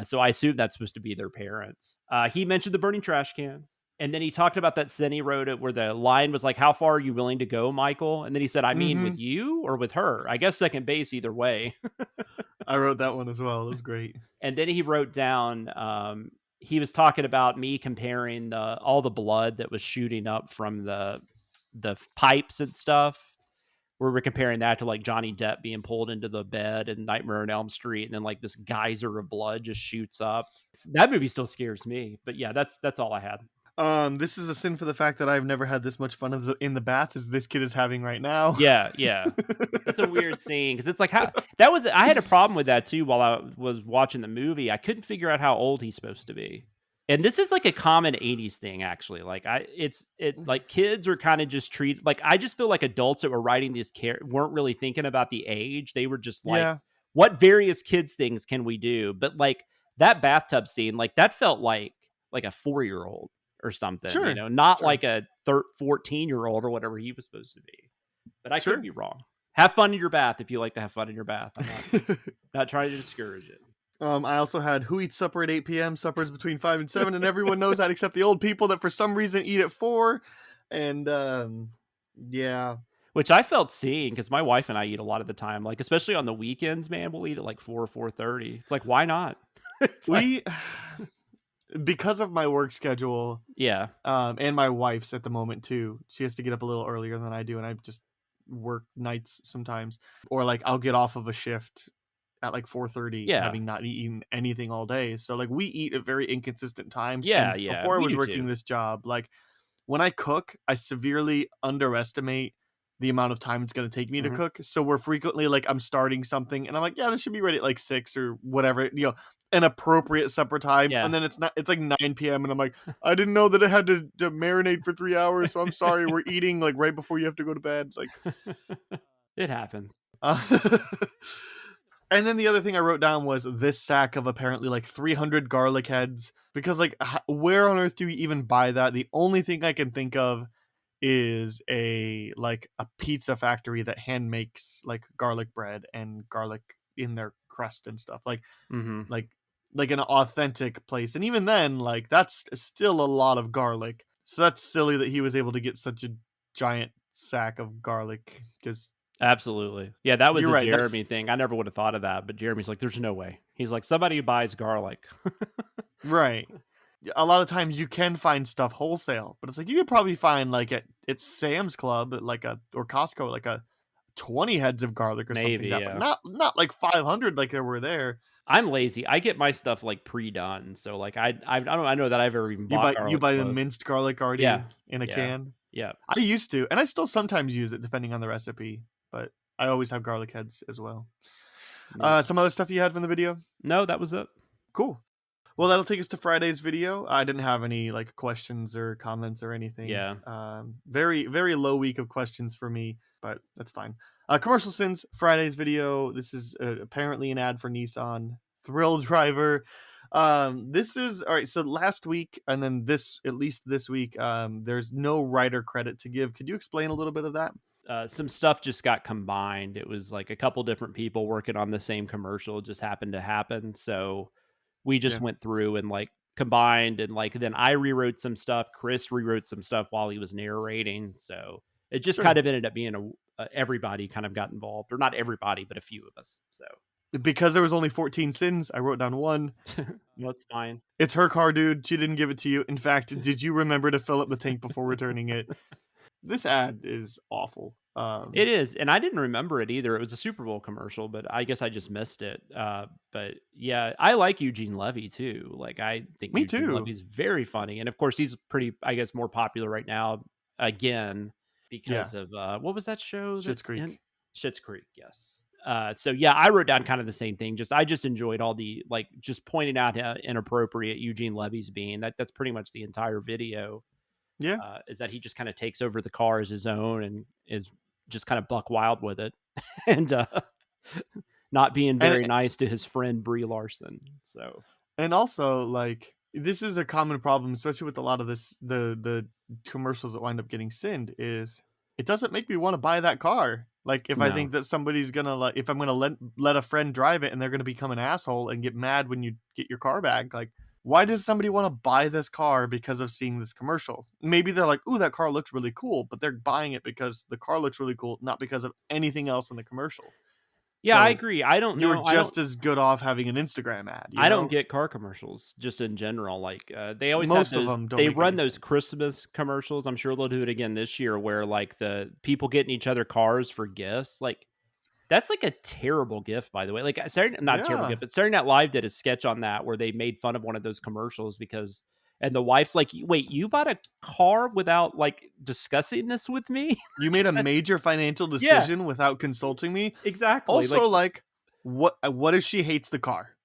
So I assume that's supposed to be their parents. He mentioned the burning trash cans. And then he talked about that scene he wrote it where the line was like, "How far are you willing to go, Michael?" And then he said, "I mean, Mm-hmm. with you or with her?" I guess second base either way. I wrote that one as well. It was great. And then he wrote down, he was talking about me comparing all the blood that was shooting up from the pipes and stuff. Where we're comparing that to like Johnny Depp being pulled into the bed in Nightmare on Elm Street, and then like this geyser of blood just shoots up. That movie still scares me. But yeah, that's all I had. This is a sin for the fact that I've never had this much fun in the bath as this kid is having right now. Yeah. That's a weird scene because it's like I had a problem with that too while I was watching the movie. I couldn't figure out how old he's supposed to be. And this is like a common 80s thing, actually. Like like kids are kind of just treated like, I just feel like adults that were writing these weren't really thinking about the age. They were just like, Yeah. what various kids things can we do? But like that bathtub scene, like that felt like a 4-year-old or something, Sure. not Sure. like a 14-year-old or whatever he was supposed to be. But I Sure. could be wrong. Have fun in your bath if you like to have fun in your bath. I'm not trying to discourage it. I also had who eats supper at 8 p.m. Supper's between 5 and 7, and everyone knows that except the old people that for some reason eat at 4. And yeah. Which I felt seeing because my wife and I eat a lot of the time, like especially on the weekends, man, we'll eat at like 4 or 4:30. It's like, why not? Because of my work schedule, Yeah. and my wife's at the moment too. She has to get up a little earlier than I do, and I just work nights sometimes. Or like I'll get off of a shift at like 4:30, Yeah. having not eaten anything all day. So like we eat at very inconsistent times. Yeah, And yeah, before I we was do working too. this job, like when I cook, I severely underestimate the amount of time it's going to take me to Mhm. cook. So we're frequently like I'm starting something and I'm like, yeah, this should be ready at like 6 or whatever, an appropriate supper time. Yeah. And then it's like 9 p.m. and I'm like, I didn't know that it had to marinate for 3 hours. So I'm sorry. We're eating like right before you have to go to bed. Like, It happens. And then the other thing I wrote down was this sack of apparently like 300 garlic heads, because like where on earth do you even buy that? The only thing I can think of is a pizza factory that hand makes like garlic bread and garlic in their crust and stuff, like Mhm. like an authentic place. And even then, like that's still a lot of garlic. So that's silly that he was able to get such a giant sack of garlic, because Absolutely. Yeah, that was You're a right, that's- Jeremy thing. I never would have thought of that, but Jeremy's like, there's no way. He's like, somebody who buys garlic. right. A lot of times you can find stuff wholesale, but it's like you could probably find like at Sam's Club or Costco like a 20 heads of garlic or Maybe, something, yeah. but not like 500 like there were there. I'm lazy. I get my stuff like pre-done. So like I know that I've ever even You bought buy garlic the cloves. minced garlic already Yeah. in a Yeah. can. Yeah. I used to, and I still sometimes use it depending on the recipe, but I always have garlic heads as well. Yeah. Some other stuff you had from the video? No, that was it. Cool. Well, that'll take us to Friday's video. I didn't have any like questions or comments or anything. Yeah. Very, very low week of questions for me, but that's fine. Commercial Sins, Friday's video. This is apparently an ad for Nissan Thrill Driver. This is all right. So last week and then at least this week, there's no writer credit to give. Could you explain a little bit of that? Some stuff just got combined. It was like a couple different people working on the same commercial. It just happened to happen. So we just went through and like combined, and like then I rewrote some stuff. Chris rewrote some stuff while he was narrating. So it just kind of ended up being everybody kind of got involved, or not everybody, but a few of us. So because there was only 14 sins, I wrote down one. well, it's fine. It's her car, dude. She didn't give it to you. In fact, did you remember to fill up the tank before returning it? This ad is awful. It is, and I didn't remember it either. It was a Super Bowl commercial, but I guess I just missed it. But yeah, I like Eugene Levy too. Like I think Me Eugene too. Levy's very funny, and of course he's pretty, I guess, more popular right now again because of what was that show? Schitt's Creek. Schitt's Creek, yes. So yeah, I wrote down kind of the same thing. I just enjoyed all the like just pointing out how inappropriate Eugene Levy's being. That's pretty much the entire video. Yeah. Is that he just kind of takes over the car as his own and is just kind of buck wild with it and not being very nice to his friend Brie Larson. So, and also like this is a common problem, especially with a lot of the commercials that wind up getting sinned, is it doesn't make me want to buy that car. Like, if I No. think that somebody's gonna, like, if I'm gonna let a friend drive it and they're gonna become an asshole and get mad when you get your car back, like, why does somebody want to buy this car because of seeing this commercial? Maybe they're like, "Ooh, that car looks really cool," but they're buying it because the car looks really cool, not because of anything else in the commercial. Yeah, I So agree. I don't you're know. just as good off having an Instagram ad, you I don't know? get car commercials just in general. Like they always have Most of those. them don't They make run any those sense. Christmas commercials. I'm sure they'll do it again this year, where like the people getting each other cars for gifts. Like that's like a terrible gift, by the way. Like not a terrible Yeah. gift, but Saturday Night Live did a sketch on that where they made fun of one of those commercials because, and the wife's like, "Wait, you bought a car without like discussing this with me?" You made a major financial Yeah, decision without consulting me. exactly. Also, Like like, what if she hates the car?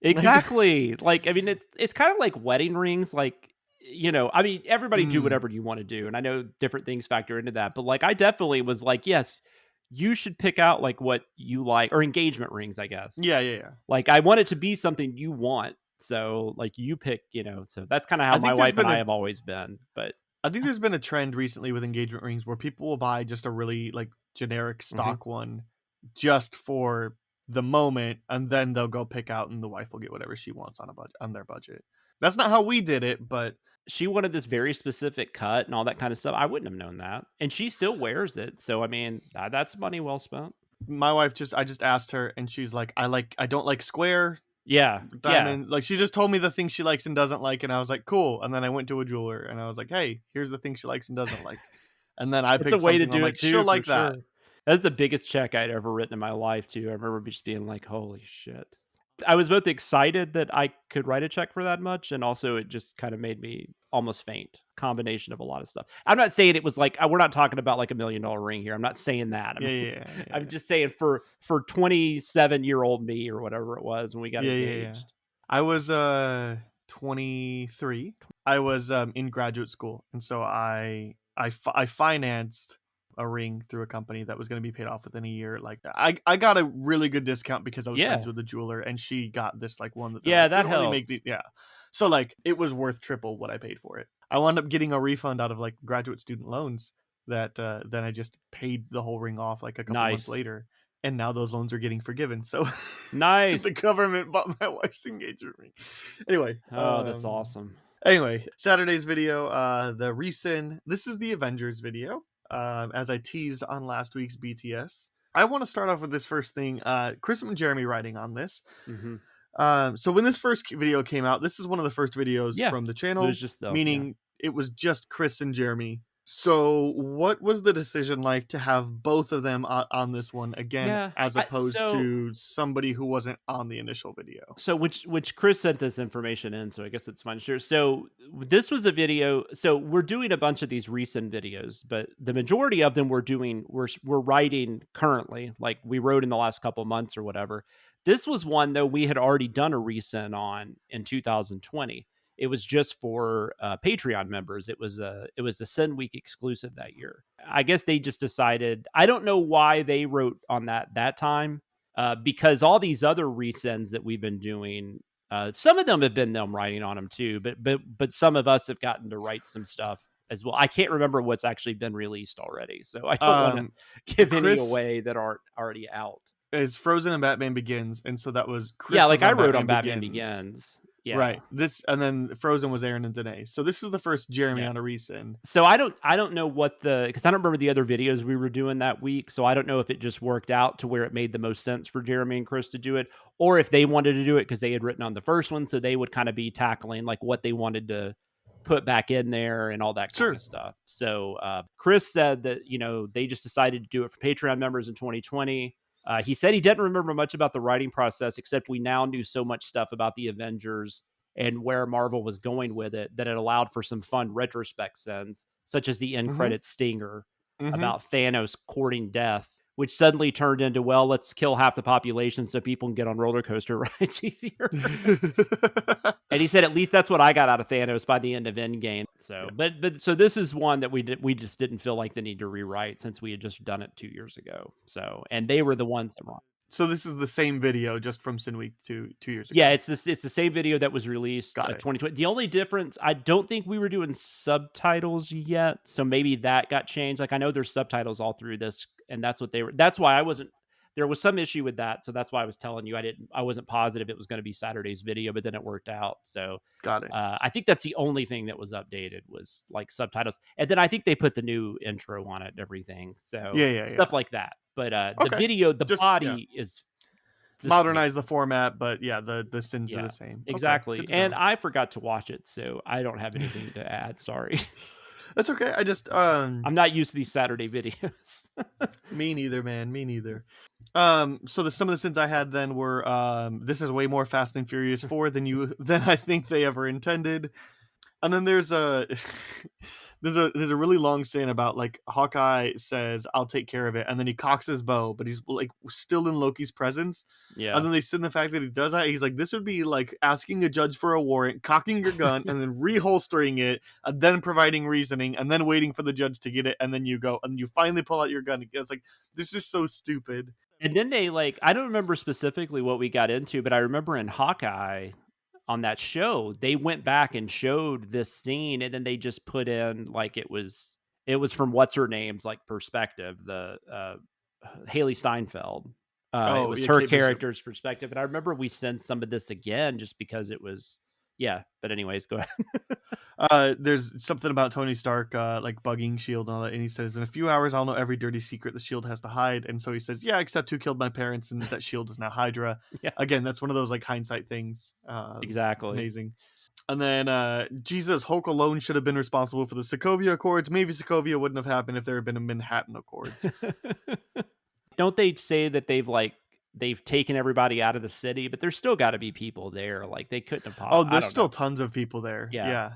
Like, exactly. Like, I mean, it's kind of like wedding rings. Like, I mean, everybody do mm, whatever you want to do, and I know different things factor into that. But like, I definitely was like, yes, you should pick out like what you like, or engagement rings, I guess. yeah. Like, I want it to be something you want. So, like, you pick, so that's kind of how I my think there's wife and been I a have always been. But I think there's been a trend recently with engagement rings where people will buy just a really, like, generic mhm. stock one just for the moment, and then they'll go pick out, and the wife will get whatever she wants on their budget. That's not how we did it, but She wanted this very specific cut and all that kind of stuff. I wouldn't have known that, and she still wears it. So, I mean, that's money well spent. my wife I just asked her, and she's like, I don't like square Yeah, yeah. diamond. Like, she just told me the things she likes and doesn't like, and I was like, cool. And then I went to a jeweler and I was like, hey, here's the thing she likes and doesn't like. And then I It's a picked way to something, I'm do like, it she'll too, for like that. sure. That's the biggest check I'd ever written in my life too. I remember just being like, "Holy shit." I was both excited that I could write a check for that much, and also it just kind of made me almost faint. Combination of a lot of stuff. I'm not saying it was like we're not talking about like $1 million ring here. I'm not saying that. Yeah, yeah, yeah, I'm yeah. just saying for 27-year-old me or whatever it was when we got Yeah. engaged. I was 23. I was in graduate school, and so I financed a ring through a company that was going to be paid off within a year. Like, I got a really good discount because I was friends Yeah. with the jeweler, and she got this like one that they're Yeah, like, we that don't really make helps. the yeah. So like it was worth triple what I paid for it. I wound up getting a refund out of like graduate student loans that then I just paid the whole ring off like a couple months Nice. later. And now those loans are getting forgiven. So Nice. the government bought my wife's engagement ring. Anyway, Oh, that's awesome. Anyway, Saturday's video, the Re-Sin. This is the Avengers video, as I teased on last week's BTS. I want to start off with this first thing. Chris and Jeremy writing on this. Hmm. So when this first video came out, this is one of the first videos Yeah. from the It channel, was just though. meaning it was just Chris and Jeremy. So what was the decision like to have both of them on this one again, Yeah. as opposed So to somebody who wasn't on the initial video? So which Chris sent this information in, so I guess it's fine. Sure. So this was a video. So we're doing a bunch of these recent videos, but the majority of them we're writing currently, like we wrote in the last couple months or whatever. This was one though we had already done a recent on in 2020. It was just for Patreon members. It was a Sin Week exclusive that year. I guess they just decided. I don't know why they wrote on that time, because all these other resends that we've been doing, some of them have been them writing on them too, but some of us have gotten to write some stuff as well. I can't remember what's actually been released already, so I don't want to give any Chris away that aren't already out. It's Frozen and Batman Begins, and so that was Chris. Yeah, was like I on wrote on Batman Begins. Yeah. Right. This, and then Frozen was Aaron and Danae. So this is the first Jeremy Yeah. on a resend. So I don't know what because I don't remember the other videos we were doing that week. So I don't know if it just worked out to where it made the most sense for Jeremy and Chris to do it, or if they wanted to do it because they had written on the first one, so they would kind of be tackling like what they wanted to put back in there and all that kind Sure. of stuff. So Chris said that they just decided to do it for Patreon members in 2020. He said he didn't remember much about the writing process, except we now knew so much stuff about the Avengers and where Marvel was going with it that it allowed for some fun retrospect scenes, such as the end Mhm. credit stinger Mhm. about Thanos courting death, which suddenly turned into, well, let's kill half the population so people can get on roller coaster rides easier. And he said, at least that's what I got out of Thanos by the end of Endgame. So, but so this is one that we just didn't feel like the need to rewrite since we had just done it 2 years ago. So, and they were the ones that were on. So this is the same video just from Sin Week 2 years ago. Yeah, it's the same video that was released Got it. 2020. The only difference, I don't think we were doing subtitles yet, so maybe that got changed. Like I know there's subtitles all through this, and that's what they were. That's why I wasn't. There was some issue with that, so that's why I was telling you I wasn't positive it was going to be Saturday's video, but then it worked out. So Got it. I think that's the only thing that was updated was like subtitles, and then I think they put the new intro on it and everything. So Yeah. stuff like that. But the Okay. video, the body is. Modernize the format, but yeah, the sins are the same. Exactly. Okay, and I forgot to watch it, so I don't have anything to add. Sorry. that's okay. I just I'm not used to these Saturday videos. me neither, man. Me neither. So some of the sins I had then were this is way more Fast and Furious 4 than I think they ever intended. And then there's a there's a really long scene about like Hawkeye says, "I'll take care of it," and then he cocks his bow, but he's like still in Loki's presence. Yeah. And then they sin the fact that he does that. He's like, "This would be like asking a judge for a warrant, cocking your gun, and then reholstering it, and then providing reasoning, and then waiting for the judge to get it, and then you go and you finally pull out your gun." It's like this is so stupid. And then they like I don't remember specifically what we got into, but I remember in Hawkeye on that show, they went back and showed this scene, and then they just put in like it was from what's her name's like perspective, the Haley Steinfeld. It was her Kate character's perspective, and I remember we sent some of this again just because it was But anyways, go ahead. There's something about Tony Stark like bugging Shield and all that, and he says, "In a few hours, I'll know every dirty secret the Shield has to hide." And so he says, "Yeah, except who killed my parents, and that Shield is now Hydra." Yeah. Again, that's one of those like hindsight things. Exactly. Amazing. And then Jesus, Hulk alone should have been responsible for the Sokovia Accords. Maybe Sokovia wouldn't have happened if there had been a Manhattan Accords. Don't they say that they've taken everybody out of the city, but there's still got to be people there. Like they couldn't have popped. Oh, there's still tons of people there. Yeah.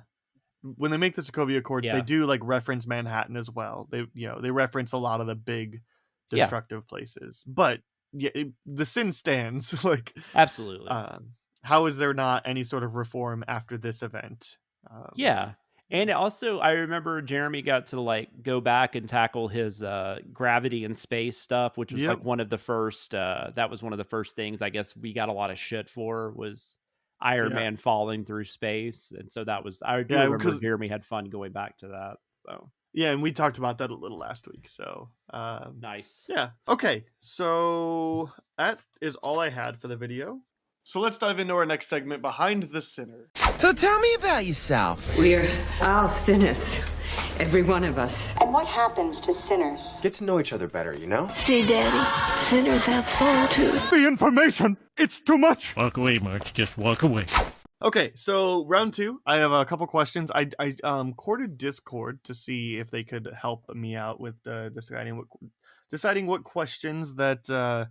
When they make the Sokovia Accords, they do like reference Manhattan as well. They reference a lot of the big destructive places. But the sin stands. Like absolutely. How is there not any sort of reform after this event? And also, I remember Jeremy got to like go back and tackle his gravity and space stuff, which was like one of the first. That was one of the first things I guess we got a lot of shit for was Iron Man falling through space, and so that was I do remember Jeremy had fun going back to that. So yeah, and we talked about that a little last week. So nice. Yeah. Okay. So that is all I had for the video. So let's dive into our next segment, Behind the Sinner. So tell me about yourself. We're all sinners. Every one of us. And what happens to sinners? Get to know each other better, you know? See, Daddy, sinners have soul too. The information, it's too much. Walk away, Mark. Just walk away. Okay, so round 2. I have a couple questions. I courted Discord to see if they could help me out with deciding what questions that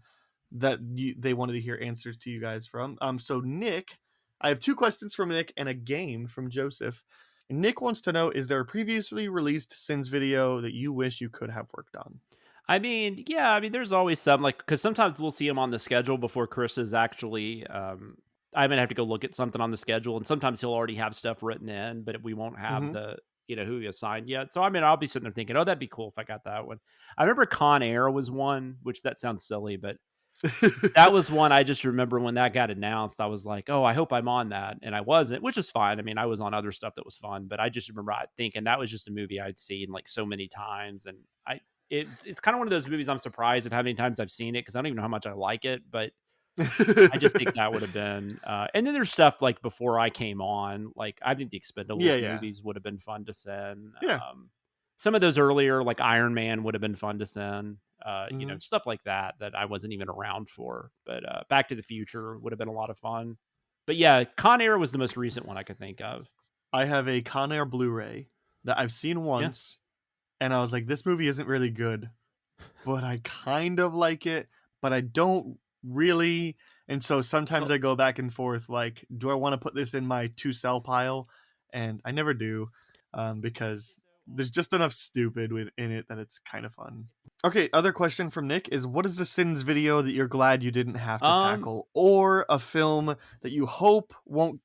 they wanted to hear answers to you guys from. So Nick, I have 2 questions from Nick and a game from Joseph. Nick wants to know, is there a previously released Sins video that you wish you could have worked on? I mean, there's always some, like, because sometimes we'll see him on the schedule before Chris is actually, I'm going to have to go look at something on the schedule, and sometimes he'll already have stuff written in, but we won't have the, who he assigned yet. So, I mean, I'll be sitting there thinking, oh, that'd be cool if I got that one. I remember Con Air was one, which that sounds silly, but that was one I just remember when that got announced. I was like, oh, I hope I'm on that. And I wasn't, which is fine. I mean, I was on other stuff that was fun, but I just remember thinking that was just a movie I'd seen like so many times. And it's kind of one of those movies I'm surprised at how many times I've seen it because I don't even know how much I like it, but I just think that would have been. And then there's stuff like before I came on, like I think the Expendables movies would have been fun to send. Yeah. Some of those earlier, like Iron Man, would have been fun to send. Stuff like that I wasn't even around for. But Back to the Future would have been a lot of fun. But yeah, Con Air was the most recent one I could think of. I have a Con Air Blu-ray that I've seen once, and I was like, this movie isn't really good, but I kind of like it, but I don't really. And so sometimes I go back and forth, like, do I want to put this in my to-sell pile? And I never do, because there's just enough stupid in it that it's kind of fun. Okay, other question from Nick is, what is the Sins video that you're glad you didn't have to Um, tackle, or a film that you hope won't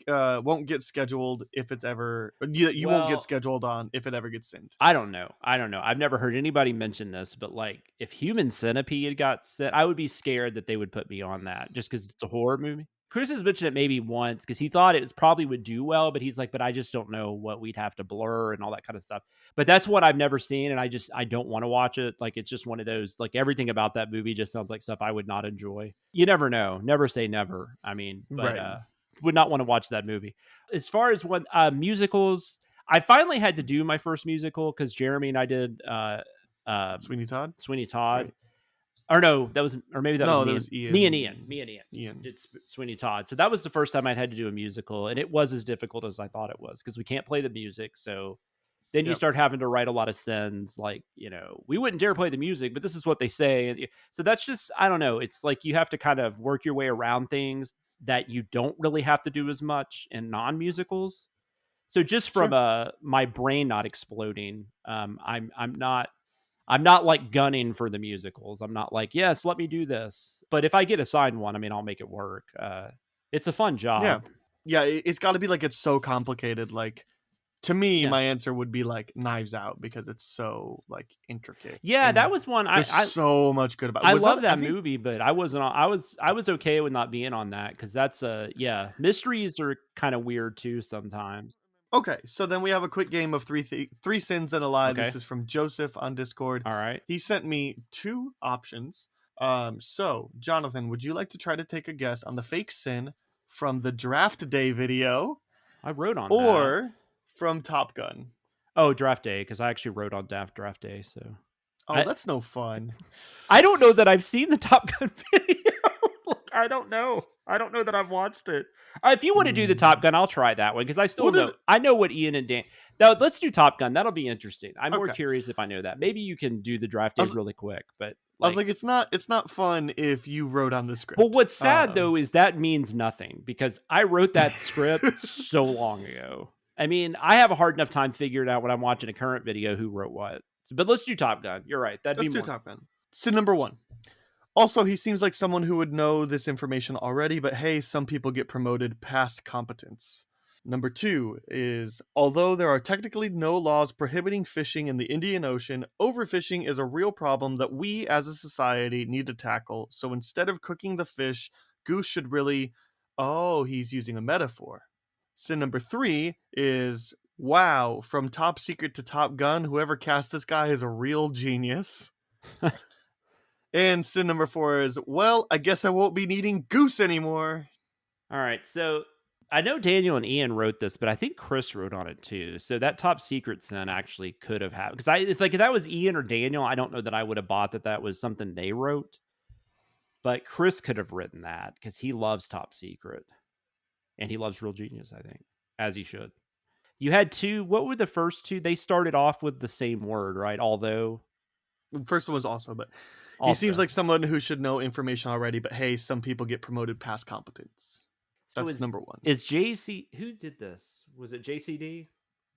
get scheduled if it's ever you won't get well, scheduled on if it ever gets sinned? I don't know. I've never heard anybody mention this, but like if Human Centipede got sent, I would be scared that they would put me on that just because it's a horror movie. Chris has mentioned it maybe once because he thought it was probably would do well, but he's like, but I just don't know what we'd have to blur and all that kind of stuff. But that's what I've never seen, and I don't want to watch it. Like it's just one of those, like everything about that movie just sounds like stuff I would not enjoy. You never know. Never say never. I mean, but Right. would not want to watch that movie. As far as what musicals, I finally had to do my first musical because Jeremy and I did Sweeney Todd? Sweeney Todd. Right. Or no, that was, or maybe that No, was that me, was and, Ian. me and Ian. Me and Ian Ian. did Sweeney Todd. So that was the first time I'd had to do a musical, and it was as difficult as I thought it was because we can't play the music. So then you Yep. start having to write a lot of sins, like, we wouldn't dare play the music, but this is what they say. And so that's just, I don't know. It's like you have to kind of work your way around things that you don't really have to do as much in non-musicals. So just from my brain not exploding, I'm not like gunning for the musicals. I'm not like, yes, let me do this. But if I get assigned one, I mean, I'll make it work. It's a fun job. Yeah, it's got to be like it's so complicated. Like to me, Yeah. my answer would be like Knives Out because it's so like intricate. Yeah, and that was one. There's so much good about. I Was love that I think- movie, but I wasn't. I was okay with not being on that because that's mysteries are kind of weird too sometimes. Okay, so then we have a quick game of three sins and a lie. Okay. This is from Joseph on Discord. All right. He sent me 2 options. So Jonathan, would you like to try to take a guess on the fake sin from the Draft Day video I wrote on that. or from Top Gun? Oh, Draft Day, because I actually wrote on Draft Day. So Oh, that's no fun. I don't know that I've seen the Top Gun video. I don't know. I don't know that I've watched it. If you want to do the Top Gun, I'll try that one because I still know. I know what Ian and Dan. Now let's do Top Gun. That'll be interesting. I'm more curious if I know that. Maybe you can do the Draft Day really quick. But I was like, it's not fun if you wrote on the script. Well, what's sad though is that means nothing because I wrote that script so long ago. I mean, I have a hard enough time figuring out when I'm watching a current video who wrote what. But let's do Top Gun. You're right. Let's do Top Gun. Sin number 1. Also, he seems like someone who would know this information already, but hey, some people get promoted past competence. Number 2 is, although there are technically no laws prohibiting fishing in the Indian Ocean, overfishing is a real problem that we as a society need to tackle. So instead of cooking the fish, Goose should really... Oh, he's using a metaphor. Sin number 3 is, wow, from Top Secret to Top Gun, whoever cast this guy is a real genius. And sin number 4 is, well, I guess I won't be needing Goose anymore. All right, so I know Daniel and Ian wrote this, but I think Chris wrote on it too. So that Top Secret sin actually could have happened. Because if that was Ian or Daniel, I don't know that I would have bought that was something they wrote. But Chris could have written that because he loves Top Secret. And he loves Real Genius, I think, as he should. You had 2, what were the first 2? They started off with the same word, right? Although. The first one was also, but... Also. He seems like someone who should know information already, but hey, some people get promoted past competence. So that's number 1. Is JC... Who did this? Was it JCD?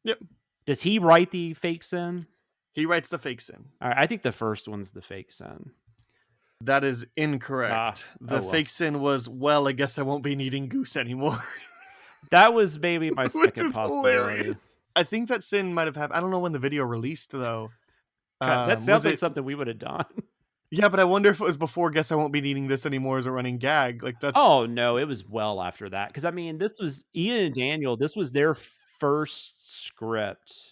Yep. Does he write the fake sin? He writes the fake sin. All right, I think the first one's the fake sin. That is incorrect. The fake sin was, well, I guess I won't be needing Goose anymore. That was maybe my second possibility. Hilarious. I think that sin might have happened. I don't know when the video released, though. That sounds like something we would have done. Yeah, but I wonder if it was before Guess I Won't Be Needing This Anymore as a running gag. Like that's. Oh, no, it was well after that. Because, I mean, this was Ian and Daniel. This was their first script.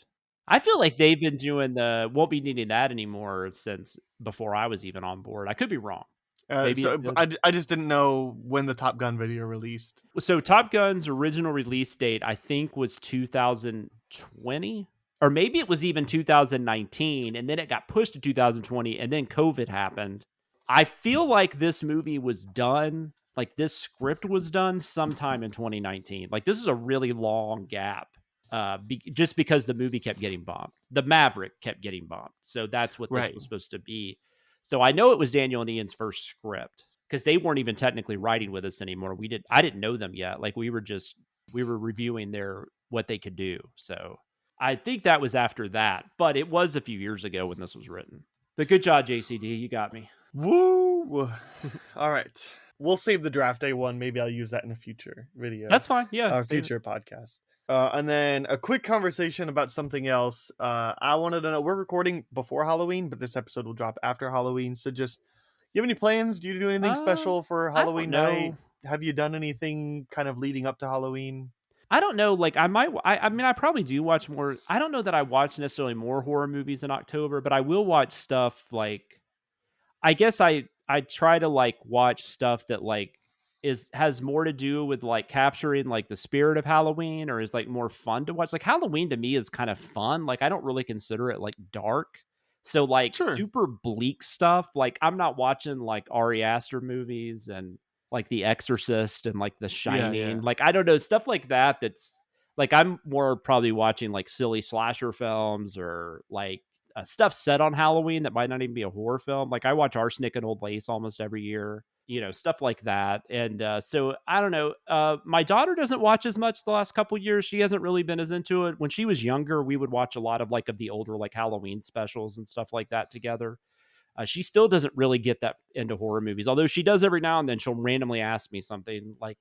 I feel like they've been doing the Won't Be Needing That Anymore since before I was even on board. I could be wrong. I just didn't know when the Top Gun video released. So Top Gun's original release date, I think, was 2020. Or maybe it was even 2019, and then it got pushed to 2020, and then COVID happened. I feel like this movie was done, like this script was done sometime in 2019. Like this is a really long gap, just because the movie kept getting bumped. The Maverick kept getting bumped. So that's what this was supposed to be. So I know it was Daniel and Ian's first script, because they weren't even technically writing with us anymore. I didn't know them yet. Like we were reviewing what they could do. So I think that was after that, but it was a few years ago when this was written. But good job, JCD. You got me. Woo! All right. We'll save the draft day one. Maybe I'll use that in a future video. That's fine. Yeah. Our future podcast. And then a quick conversation about something else. I wanted to know, we're recording before Halloween, but this episode will drop after Halloween. So just, you have any plans? Do you do anything special for Halloween night? Have you done anything kind of leading up to Halloween? I don't know. Like I mean, I probably do watch more. I don't know that I watch necessarily more horror movies in October, but I will watch stuff like, I guess I try to like watch stuff that like has more to do with like capturing like the spirit of Halloween, or is like more fun to watch. Like Halloween to me is kind of fun. Like I don't really consider it like dark. So like super bleak stuff, like I'm not watching like Ari Aster movies and like The Exorcist and like The Shining. Like I don't know, stuff like that. That's like I'm more probably watching like silly slasher films or like stuff set on Halloween that might not even be a horror film. Like I watch Arsenic and Old Lace almost every year, you know, stuff like that. And so I don't know. My daughter doesn't watch as much the last couple years. She hasn't really been as into it. When she was younger, we would watch a lot of like of the older like Halloween specials and stuff like that together. She still doesn't really get that into horror movies, although she does every now and then. She'll randomly ask me something like,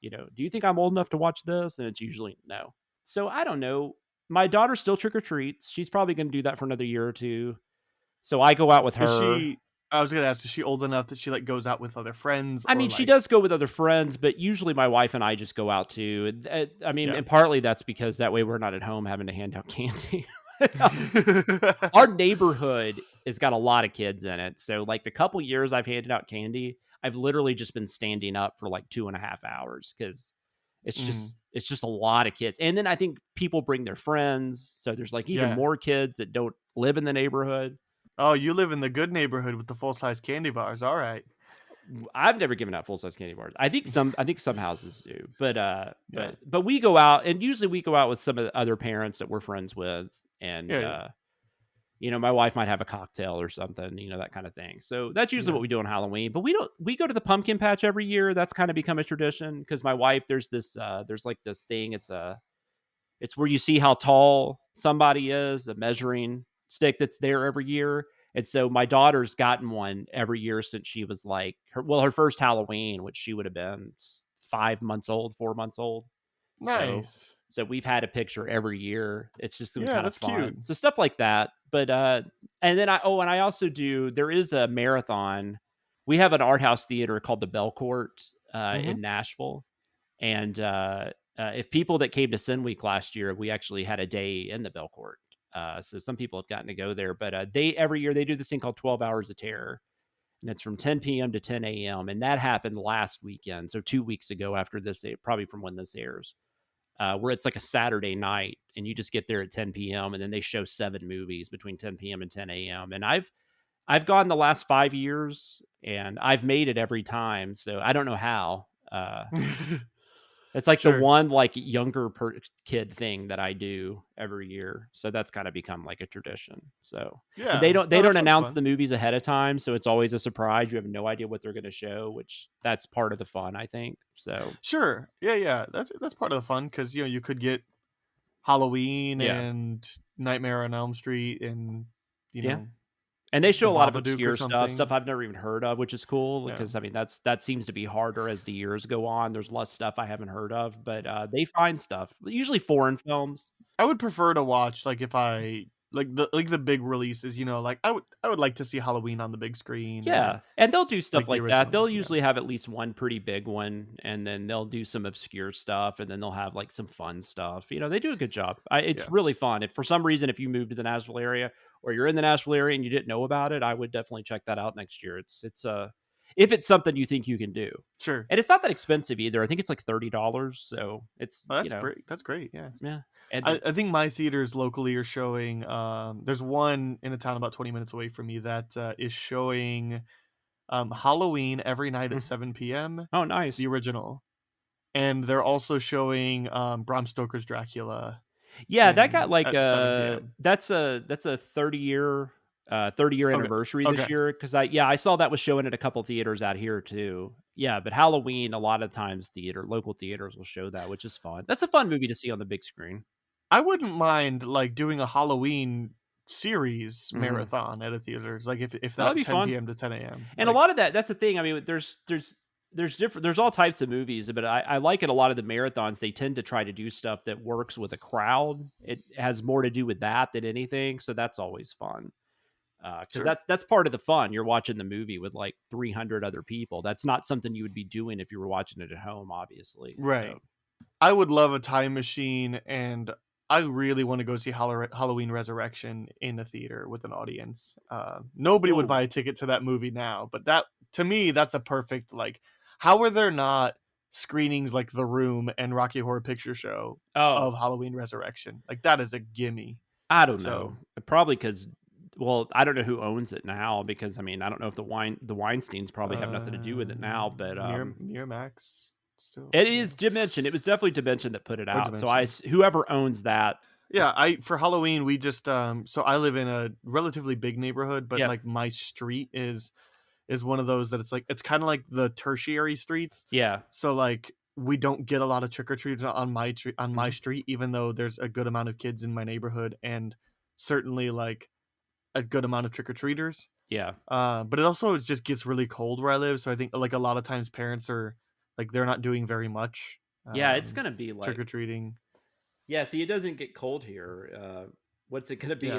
you know, do you think I'm old enough to watch this? And it's usually no. So I don't know. My daughter still trick or treats. She's probably going to do that for another year or two. So I go out with her. I was going to ask, is she old enough that she like goes out with other friends? I mean, she does go with other friends, but usually my wife and I just go out too. I mean, and partly that's because that way we're not at home having to hand out candy. Our neighborhood has got a lot of kids in it. So like the couple years I've handed out candy, I've literally just been standing up for like 2.5 hours because it's just a lot of kids. And then I think people bring their friends. So there's like even more kids that don't live in the neighborhood. Oh, you live in the good neighborhood with the full-size candy bars. All right. I've never given out full-size candy bars. I think some houses do. But we go out, and usually we go out with some of the other parents that we're friends with. And you know, my wife might have a cocktail or something, you know, that kind of thing. So that's usually what we do on Halloween. But we go to the pumpkin patch every year. That's kind of become a tradition because my wife, there's like this thing. It's where you see how tall somebody is, a measuring stick that's there every year. And so my daughter's gotten one every year since she was like her first Halloween, which she would have been 4 months old. Nice. So we've had a picture every year. It's just been kind of fun. Cute. So stuff like that. But and then I also do, there is a marathon. We have an art house theater called the Bell Court in Nashville. And if people that came to Sin Week last year, we actually had a day in the Bell Court. So some people have gotten to go there, but every year they do this thing called 12 Hours of Terror. And it's from 10 p.m. to 10 a.m. And that happened last weekend. So 2 weeks ago after this, probably from when this airs. Where it's like a Saturday night and you just get there at 10 p.m. and then they show 7 movies between 10 p.m. and 10 a.m. And I've gone the last 5 years and I've made it every time. So I don't know how. It's like the one like younger kid thing that I do every year. So that's kind of become like a tradition. So they don't announce the movies ahead of time. So it's always a surprise. You have no idea what they're going to show, which that's part of the fun, I think. So sure. Yeah. That's part of the fun. Cause you could get Halloween and Nightmare on Elm Street and, you know, and they show a lot of obscure stuff I've never even heard of, which is cool because I mean that seems to be harder as the years go on. There's less stuff I haven't heard of, but they find stuff, usually foreign films. I would prefer to watch like if I like the big releases, you know, like I would like to see Halloween on the big screen. Yeah, and they'll do stuff like that. They'll usually have at least one pretty big one, and then they'll do some obscure stuff, and then they'll have like some fun stuff. You know, they do a good job. It's really fun. If for some reason if you move to the Nashville area or you're in the Nashville area and you didn't know about it, I would definitely check that out next year. It's if it's something you think you can do. Sure. And it's not that expensive either. I think it's like $30. So it's great. That's great. Yeah. Yeah. And I think my theaters locally are showing, there's one in a town about 20 minutes away from me that is showing Halloween every night at 7 p.m. Oh, nice. The original. And they're also showing Bram Stoker's Dracula. Yeah, that got like that's a 30-year anniversary this year because I saw that was showing at a couple theaters out here too. Yeah, but Halloween a lot of times local theaters will show that, which is fun. That's a fun movie to see on the big screen. I wouldn't mind like doing a Halloween series marathon at a theater. It's like if That'd that be 10 fun. p.m. to 10 a.m. And a lot of that's the thing. I mean, there's all types of movies, but I like it. A lot of the marathons, they tend to try to do stuff that works with a crowd. It has more to do with that than anything. So that's always fun. Because that's part of the fun. You're watching the movie with like 300 other people. That's not something you would be doing if you were watching it at home, obviously. Right. So. I would love a time machine, and I really want to go see Halloween Resurrection in a theater with an audience. Nobody would buy a ticket to that movie now, but that, to me, that's a perfect, like, how are there not screenings like The Room and Rocky Horror Picture Show of Halloween Resurrection? Like, that is a gimme. I don't know. Probably because, well, I don't know who owns it now, because I mean, I don't know if the Weinsteins probably have nothing to do with it now, but Miramax still. It is Dimension. It was definitely Dimension that put it out. Dimension. So whoever owns that. Yeah, for Halloween we just so I live in a relatively big neighborhood, but Yep. like my street is one of those that it's kind of like the tertiary streets. Yeah. So like we don't get a lot of trick-or-treats on my street, even though there's a good amount of kids in my neighborhood and certainly like a good amount of trick-or-treaters. Yeah. But it also just gets really cold where I live, so I think like a lot of times parents are like they're not doing very much. Yeah, it's gonna be like trick-or-treating. Yeah, see, it doesn't get cold here. What's it gonna be? Yeah.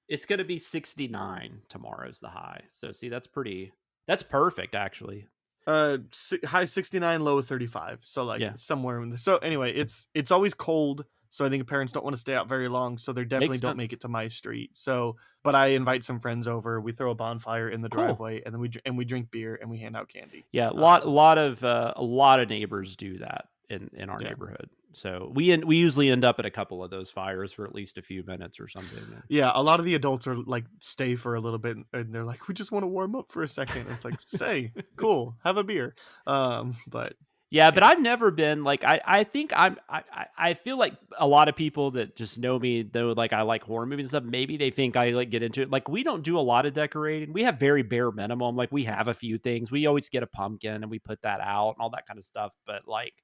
It's gonna be 69 tomorrow's the high. So see, that's perfect actually. High 69, low 35. So like somewhere in the, so anyway, it's always cold. So I think parents don't want to stay out very long. So they definitely don't make it to my street. So, but I invite some friends over. We throw a bonfire in the driveway, and then we drink beer and we hand out candy. Yeah, a lot of neighbors do that in our neighborhood. So we usually end up at a couple of those fires for at least a few minutes or something. Yeah, a lot of the adults are like stay for a little bit, and they're like, we just want to warm up for a second. It's like, stay, cool, have a beer. But yeah, but I've never been like I think I feel like a lot of people that just know me, though, like I like horror movies and stuff, maybe they think I like get into it. Like we don't do a lot of decorating. We have very bare minimum. Like we have a few things. We always get a pumpkin and we put that out and all that kind of stuff. But like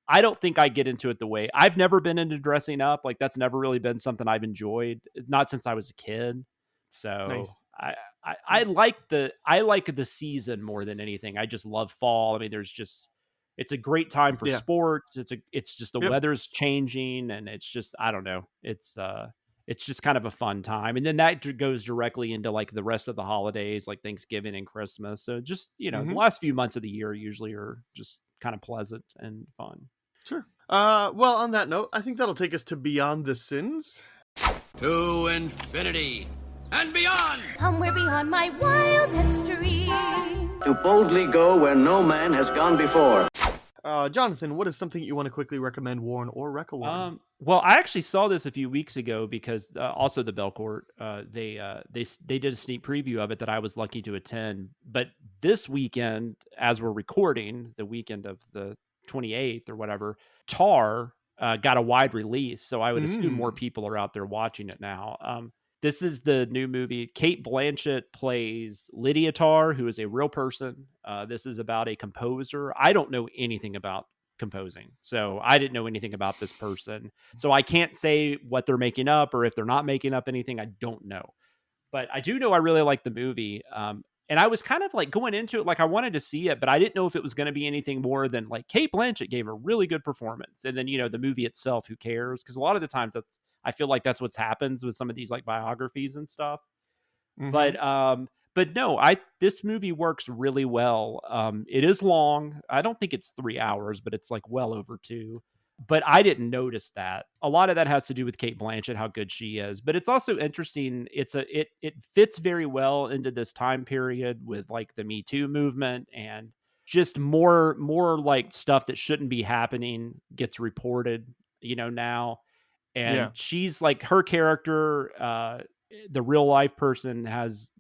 I don't think I get into it the way I've never been into dressing up. Like that's never really been something I've enjoyed, not since I was a kid. So nice. I like the season more than anything. I just love fall. I mean, it's a great time for sports. It's just the weather's changing, and it's just, I don't know. It's just kind of a fun time. And then that goes directly into like the rest of the holidays, like Thanksgiving and Christmas. So just, the last few months of the year usually are just kind of pleasant and fun. Sure. Well, on that note, I think that'll take us to Beyond the Sins. To infinity and beyond. Somewhere beyond my wildest dream. To boldly go where no man has gone before. Jonathan, what is something you want to quickly recommend, warn, or reca-warn? Well, I actually saw this a few weeks ago because also the Belcourt, they did a sneak preview of it that I was lucky to attend. But this weekend, as we're recording, the weekend of the 28th or whatever, Tar got a wide release. So I would assume more people are out there watching it now. This is the new movie. Cate Blanchett plays Lydia Tarr, who is a real person. This is about a composer. I don't know anything about composing, so I didn't know anything about this person. So I can't say what they're making up or if they're not making up anything. I don't know. But I do know I really like the movie. And I was kind of like going into it like I wanted to see it, but I didn't know if it was going to be anything more than like Cate Blanchett gave a really good performance. And then, the movie itself, who cares? Because a lot of the times I feel like that's what happens with some of these like biographies and stuff. But no, this movie works really well. It is long. I don't think it's 3 hours, but it's like well over 2. But I didn't notice that. A lot of that has to do with Cate Blanchett, how good she is. But it's also interesting. It fits very well into this time period with like the Me Too movement, and just more like stuff that shouldn't be happening gets reported, now. And she's like, her character, the real life person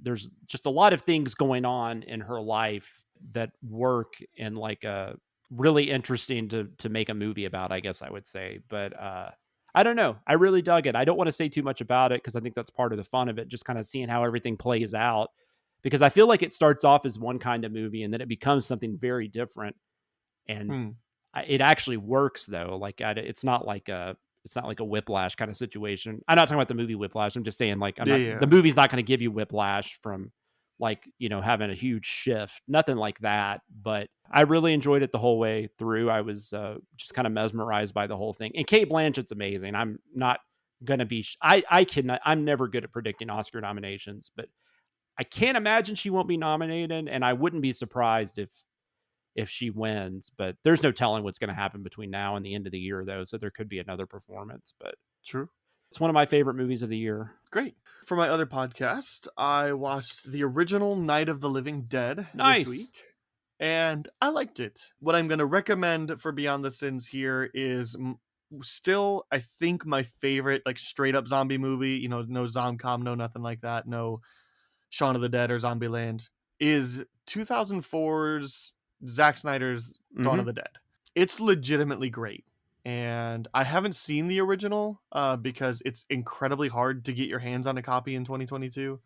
there's just a lot of things going on in her life that work in like a really interesting to make a movie about, I guess I would say. But I don't know. I really dug it. I don't want to say too much about it because I think that's part of the fun of it, just kind of seeing how everything plays out. Because I feel like it starts off as one kind of movie and then it becomes something very different. And it actually works though. Like it's not like It's not like a Whiplash kind of situation. I'm not talking about the movie Whiplash. I'm just saying, like, Yeah. the movie's not going to give you whiplash from, like, having a huge shift. Nothing like that. But I really enjoyed it the whole way through. I was just kind of mesmerized by the whole thing. And Cate Blanchett's amazing. I'm not going to be. I'm never good at predicting Oscar nominations, but I can't imagine she won't be nominated, and I wouldn't be surprised if she wins, but there's no telling what's going to happen between now and the end of the year, though. So there could be another performance, but True. It's one of my favorite movies of the year. Great. For my other podcast, I watched the original Night of the Living Dead Nice. this week, and I liked it. What I'm going to recommend for Beyond the Sins here is still, I think, my favorite, like, straight up zombie movie. No Zomcom, no nothing like that, no Shaun of the Dead or Zombieland, is 2004's Zack Snyder's Dawn of the Dead. It's legitimately great. And I haven't seen the original because it's incredibly hard to get your hands on a copy in 2022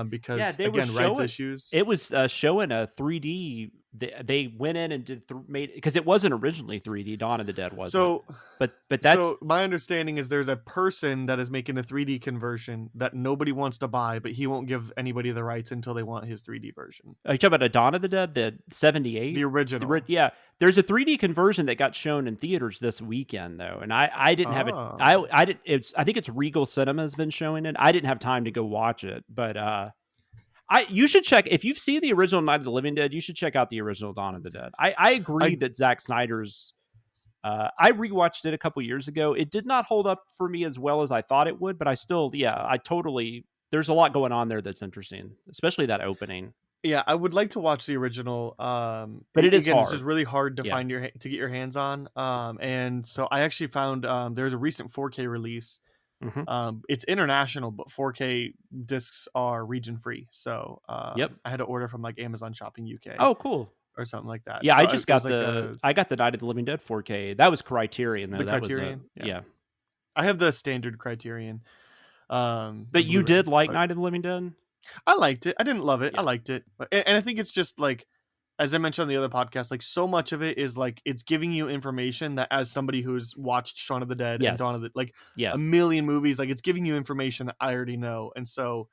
because, again, rights issues. It was showing a 3D. They went in and made because it wasn't originally 3D. Dawn of the Dead wasn't. So, but that's so my understanding is there's a person that is making a 3D conversion that nobody wants to buy, but he won't give anybody the rights until they want his 3D version. Are you talking about a Dawn of the Dead, the 78, the original? Yeah, there's a 3D conversion that got shown in theaters this weekend though, and I didn't have it. I didn't. I think it's Regal Cinema has been showing it. I didn't have time to go watch it, but you should check if you've seen the original Night of the Living Dead. You should check out the original Dawn of the Dead. I agree that Zack Snyder's. I rewatched it a couple years ago. It did not hold up for me as well as I thought it would, but I still, I totally. There's a lot going on there that's interesting, especially that opening. Yeah, I would like to watch the original, but it is hard. It's just really hard to find to get your hands on. And so I actually found there's a recent 4K release. It's international, but 4K discs are region free. So I had to order from like Amazon Shopping UK. Oh, cool. Or something like that. Yeah, so I just got I got the Night of the Living Dead 4K. That was Criterion though. The Criterion. Yeah. I have the standard Criterion. But you did like Night of the Living Dead? I liked it. I didn't love it. I liked it. And I think it's just like, as I mentioned on the other podcast, like so much of it is like it's giving you information that as somebody who's watched Shaun of the Dead and Dawn of the a million movies, like it's giving you information that I already know. And so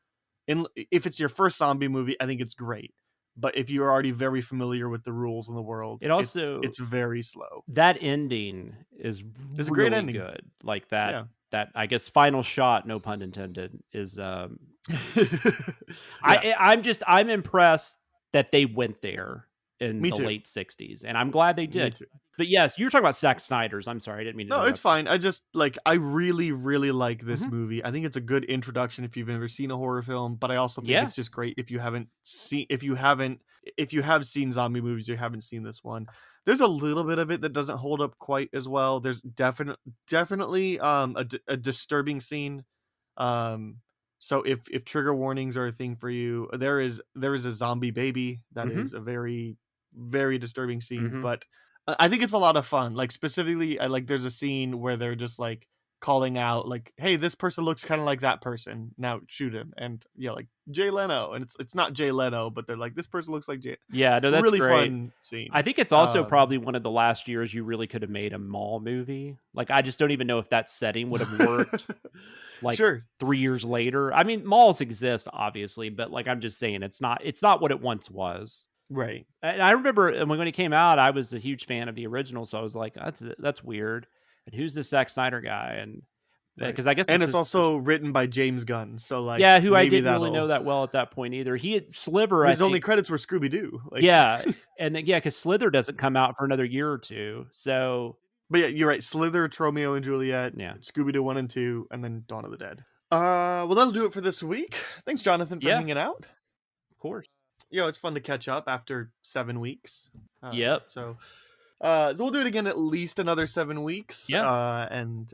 if it's your first zombie movie, I think it's great. But if you're already very familiar with the rules in the world, it's very slow. That ending is it's really a great ending. Good. Like that. Yeah. That I guess final shot, no pun intended, is I'm impressed that they went there in the late 60s, and I'm glad they did. But yes, you're talking about Zack Snyder's. I'm sorry, I didn't mean to. No, it's fine. I just I really, really like this movie. I think it's a good introduction if you've never seen a horror film, but I also think it's just great if you have seen zombie movies, you haven't seen this one. There's a little bit of it that doesn't hold up quite as well. There's definitely a disturbing scene. So if trigger warnings are a thing for you, there is a zombie baby that is a very, very disturbing scene. But I think it's a lot of fun. Like specifically, there's a scene where they're just like calling out like, hey, this person looks kind of like that person, now shoot him. And like Jay Leno, and it's not Jay Leno, but they're like, this person looks like Jay. Yeah, no, that's really great. Fun scene. I think it's also probably one of the last years you really could have made a mall movie. Like I just don't even know if that setting would have worked. 3 years later. I mean, malls exist obviously, but like I'm just saying it's not what it once was. Right. And I remember when it came out, I was a huge fan of the original, so I was like, that's weird. And who's this Zack Snyder guy? And because I guess it's also written by James Gunn, so like who I didn't really know that well at that point either. He had Sliver. His only credits were Scooby Doo. And then because Slither doesn't come out for another year or two, so. But yeah, you're right. Slither, Romeo and Juliet, Scooby Doo 1 and 2, and then Dawn of the Dead. Well, that'll do it for this week. Thanks, Jonathan, for hanging out. Of course. It's fun to catch up after 7 weeks. Yep. So we'll do it again at least another 7 weeks. Yeah. And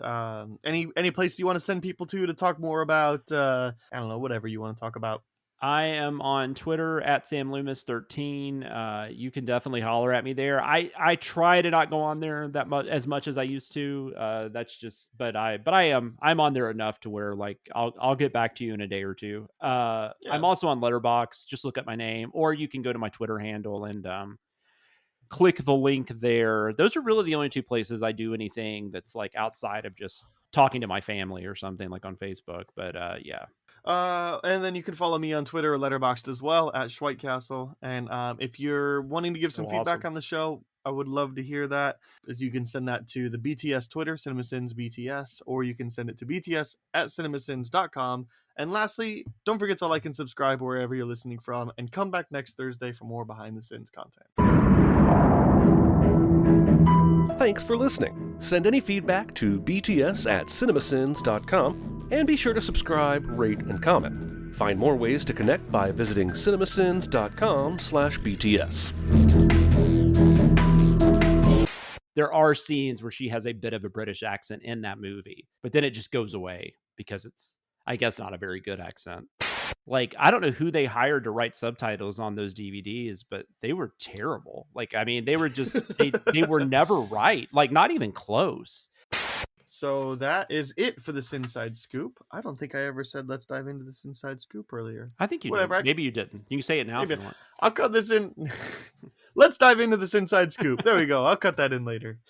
any place you want to send people to talk more about, I don't know, whatever you want to talk about. I am on Twitter at SamLoomis13. You can definitely holler at me there. I try to not go on there that much as much as I used to. That's just, I'm on there enough to where like I'll get back to you in a day or two. I'm also on Letterboxd. Just look up my name, or you can go to my Twitter handle and click the link there. Those are really the only two places I do anything that's like outside of just talking to my family or something, like on Facebook. But yeah. And then you can follow me on Twitter or Letterboxd as well at Schweitcastle. And if you're wanting to give some feedback on the show, I would love to hear that. As you can send that to the BTS Twitter, CinemaSins BTS, or you can send it to bts@cinemasins.com. And lastly, don't forget to like and subscribe wherever you're listening from, and come back next Thursday for more Behind the Sins content. Thanks for listening. Send any feedback to bts@cinemasins.com. And be sure to subscribe, rate, and comment. Find more ways to connect by visiting cinemasins.com/BTS. There are scenes where she has a bit of a British accent in that movie, but then it just goes away because it's, I guess, not a very good accent. Like, I don't know who they hired to write subtitles on those DVDs, but they were terrible. Like, I mean, they were just, they were never right. Like, not even close. So that is it for the SinSide Scoop. I don't think I ever said let's dive into the SinSide Scoop earlier. I think you did. Maybe you didn't. You can say it now if you want. I'll cut this in. Let's dive into the SinSide Scoop. There we go. I'll cut that in later.